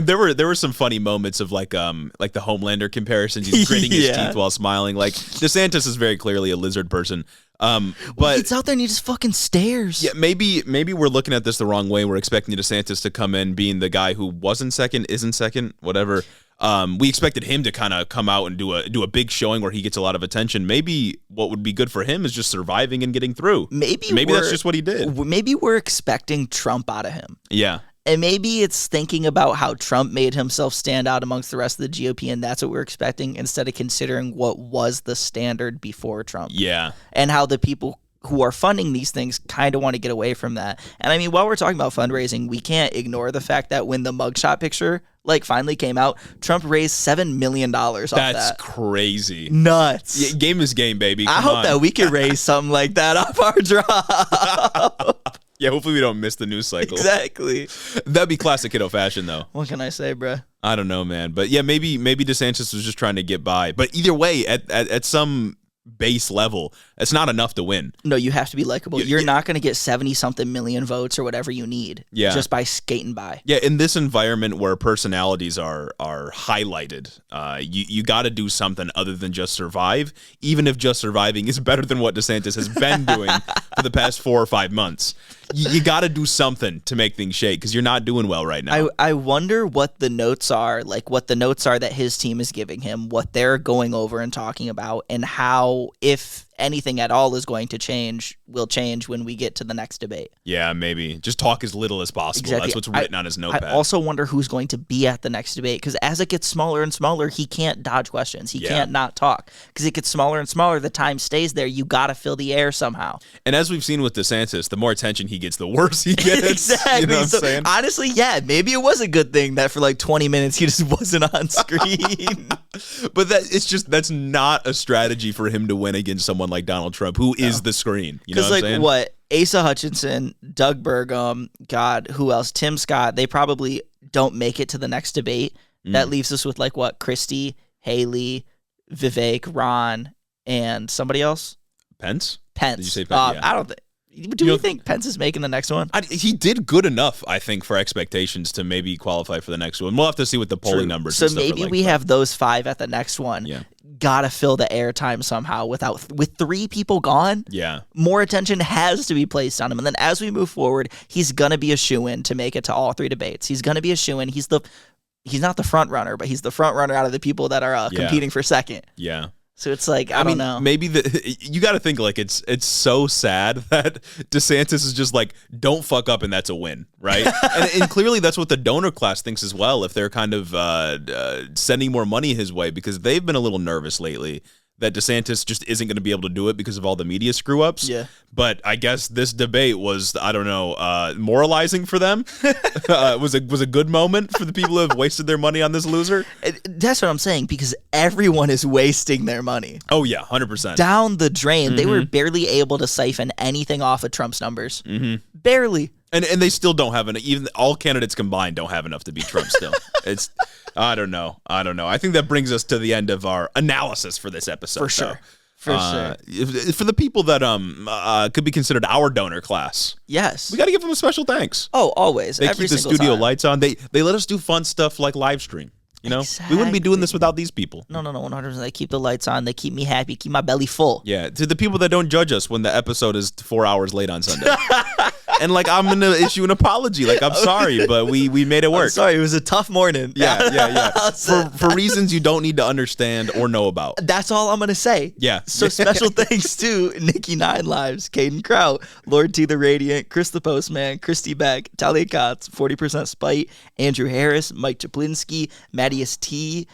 there were some funny moments of like the Homelander comparisons. He's gritting his teeth while smiling. Like DeSantis is very clearly a lizard person. But
it's out there and he just fucking stares.
Yeah, maybe we're looking at this the wrong way. We're expecting DeSantis to come in being the guy who wasn't second, isn't second, whatever. We expected him to kind of come out and do a big showing where he gets a lot of attention. Maybe what would be good for him is just surviving and getting through. Maybe that's just what he did.
Maybe we're expecting Trump out of him.
Yeah.
And maybe it's thinking about how Trump made himself stand out amongst the rest of the GOP, and that's what we're expecting instead of considering what was the standard before Trump.
Yeah.
And how the people who are funding these things kind of want to get away from that. And I mean, while we're talking about fundraising, we can't ignore the fact that when the mugshot picture finally came out, Trump raised $7 million off that.
That's crazy.
Nuts.
Yeah, game is game, baby.
I hope that we can raise something like that off our drop.
Yeah, hopefully we don't miss the news cycle.
Exactly.
That'd be classic kiddo fashion, though.
What can I say, bruh?
I don't know, man. But yeah, maybe DeSantis was just trying to get by. But either way, at some base level, it's not enough to win.
No, you have to be likable. You're not going to get 70-something million votes or whatever you need just by skating by.
Yeah, in this environment where personalities are highlighted, you got to do something other than just survive, even if just surviving is better than what DeSantis has been doing for the past 4 or 5 months. You got to do something to make things shake because you're not doing well right now.
I wonder what the notes are, that his team is giving him, what they're going over and talking about, and how, if anything at all will change when we get to the next debate.
Yeah, maybe. Just talk as little as possible.
Exactly.
That's what's written on his notepad.
I also wonder who's going to be at the next debate, because as it gets smaller and smaller, he can't dodge questions. He can't not talk. Because it gets smaller and smaller, the time stays there. You got to fill the air somehow.
And as we've seen with DeSantis, the more attention he gets, the worse he gets.
Exactly.
You know what I'm saying?
Honestly, yeah, maybe it was a good thing that for 20 minutes he just wasn't on screen.
But that's not a strategy for him to win against someone like Donald Trump, who is the screen. You know what I'm saying?
What? Asa Hutchinson, Doug Burgum, who else? Tim Scott, they probably don't make it to the next debate. That leaves us with Christie, Haley, Vivek, Ron, and somebody else?
Pence?
Did
you say Pence?
I don't think. Do you think Pence is making the next one?
He did good enough, I think, for expectations to maybe qualify for the next one. We'll have to see what the polling numbers.
So maybe we have those 5 at the next one.
Yeah.
Gotta fill the airtime somehow. With 3 people gone.
Yeah.
More attention has to be placed on him, and then as we move forward, he's gonna be a shoo-in to make it to all 3 debates. He's gonna be a shoo-in. He's not the front runner, but he's the front runner out of the people that are competing for second.
Yeah.
So it's I don't know.
Maybe you got to think it's so sad that DeSantis is just don't fuck up and that's a win, right? and clearly that's what the donor class thinks as well. If they're kind of sending more money his way, because they've been a little nervous lately that DeSantis just isn't going to be able to do it because of all the media screw ups.
Yeah.
But I guess this debate was, I don't know, moralizing for them. was a good moment for the people who have wasted their money on this loser.
That's what I'm saying, because everyone is wasting their money.
Oh yeah, 100%.
Down the drain. They were barely able to siphon anything off of Trump's numbers. Barely.
And they still don't have even all candidates combined don't have enough to beat Trump still. I don't know. I think that brings us to the end of our analysis for this episode.
For sure. For sure.
For the people that could be considered our donor class.
Yes.
We got to give them a special thanks.
Oh, always.
They
Every
keep the
single
studio
time.
lights on. They let us do fun stuff like live stream. You know, we wouldn't be doing this without these people.
No, 100%. They keep the lights on. They keep me happy, keep my belly full.
Yeah, to the people that don't judge us when the episode is 4 hours late on Sunday. And like, I'm gonna issue an apology. Like, I'm sorry, but we made it work.
I'm sorry, it was a tough morning.
Yeah. For reasons you don't need to understand or know about.
That's all I'm gonna say.
Yeah.
So special thanks to Nikki Nine Lives, Caden Kraut, Lord T the Radiant, Chris the Postman, Christy Beck, Talia Kotz, 40% Spite, Andrew Harris, Mike Chaplinsky, Mattias T,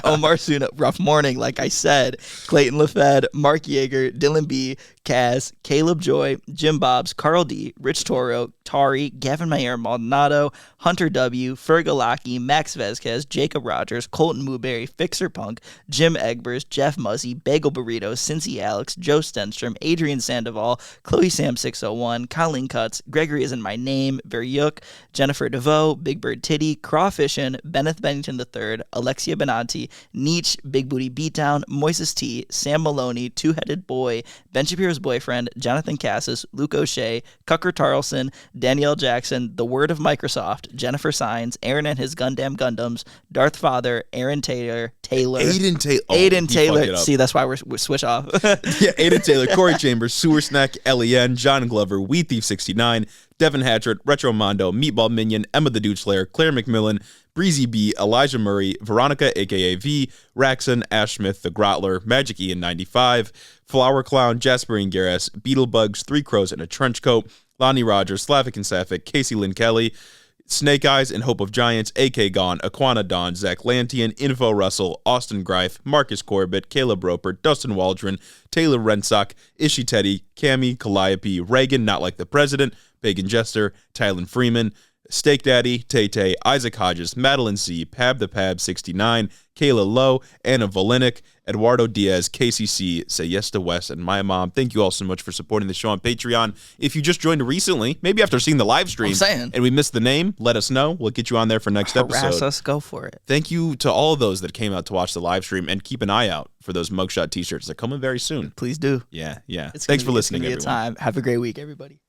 Omar Suna, Rough Morning, like I said, Clayton LaFed, Mark Yeager, Dylan B, Kaz, Caleb Joy, Jim Bobs, Carl D, Rich Toro, Tari, Gavin Mayer Maldonado, Hunter W, Fergalaki, Max Vezquez, Jacob Rogers, Colton Mooberry, Fixer Punk, Jim Egbers, Jeff Muzzy, Bagel Burrito, Cincy Alex, Joe Stenstrom, Adrian Sandoval, Chloe Sam 601, Colleen Cuts, Gregory Isn't My Name, Veryuk, Jennifer DeVoe, Big Bird Titty, Crawfishin, Benneth Bennington III, Alexia Benanti, Nietzsche, Big Booty Beatdown, Moises T, Sam Maloney, Two-Headed Boy, Ben Shapiro's Boyfriend, Jonathan Cassis, Luke O'Shea, Cucker Tarlson, Danielle Jackson, The Word of Microsoft, Jennifer Sines, Aaron and His Gundam Gundams, Darth Father, Aaron Taylor,
Aiden Taylor.
Aiden Taylor. See, that's why we're switch off.
Yeah, Aiden Taylor, Corey Chambers, Sewer Snack, Len, John Glover, Wheat Thief 69, Devin Hatchett, Retro Mondo, Meatball Minion, Emma the Dude Slayer, Claire McMillan, Breezy B, Elijah Murray, Veronica, aka V, Raxon, Ash Smith, The Grotler, Magic Ian 95, Flower Clown, Jasper and Garris, Beetlebugs, Three Crows in a Trench Coat, Lonnie Rogers, Slavic and Sapphic, Casey Lynn Kelly, Snake Eyes and Hope of Giants, AK Gone, Aquana Dawn, Zach Lantian, Info Russell, Austin Greif, Marcus Corbett, Caleb Roper, Dustin Waldron, Taylor Rensock, Ishi Teddy, Cami, Calliope, Reagan, Not Like the President, Pagan Jester, Tylen Freeman, Steak Daddy, Tay-Tay, Isaac Hodges, Madeline C, Pab the Pab 69, Kayla Lowe, Anna Volinick, Eduardo Diaz, KCC, Say Yes to West, and my mom. Thank you all so much for supporting the show on Patreon. If you just joined recently, maybe after seeing the live stream, and we missed the name, let us know. We'll get you on there for next episode.
Harass us, go for it.
Thank you to all of those that came out to watch the live stream, and keep an eye out for those mugshot t-shirts. They're coming very soon.
Please do.
Yeah.
Thanks
for listening,
everyone.
everyone.
Have a great week, everybody.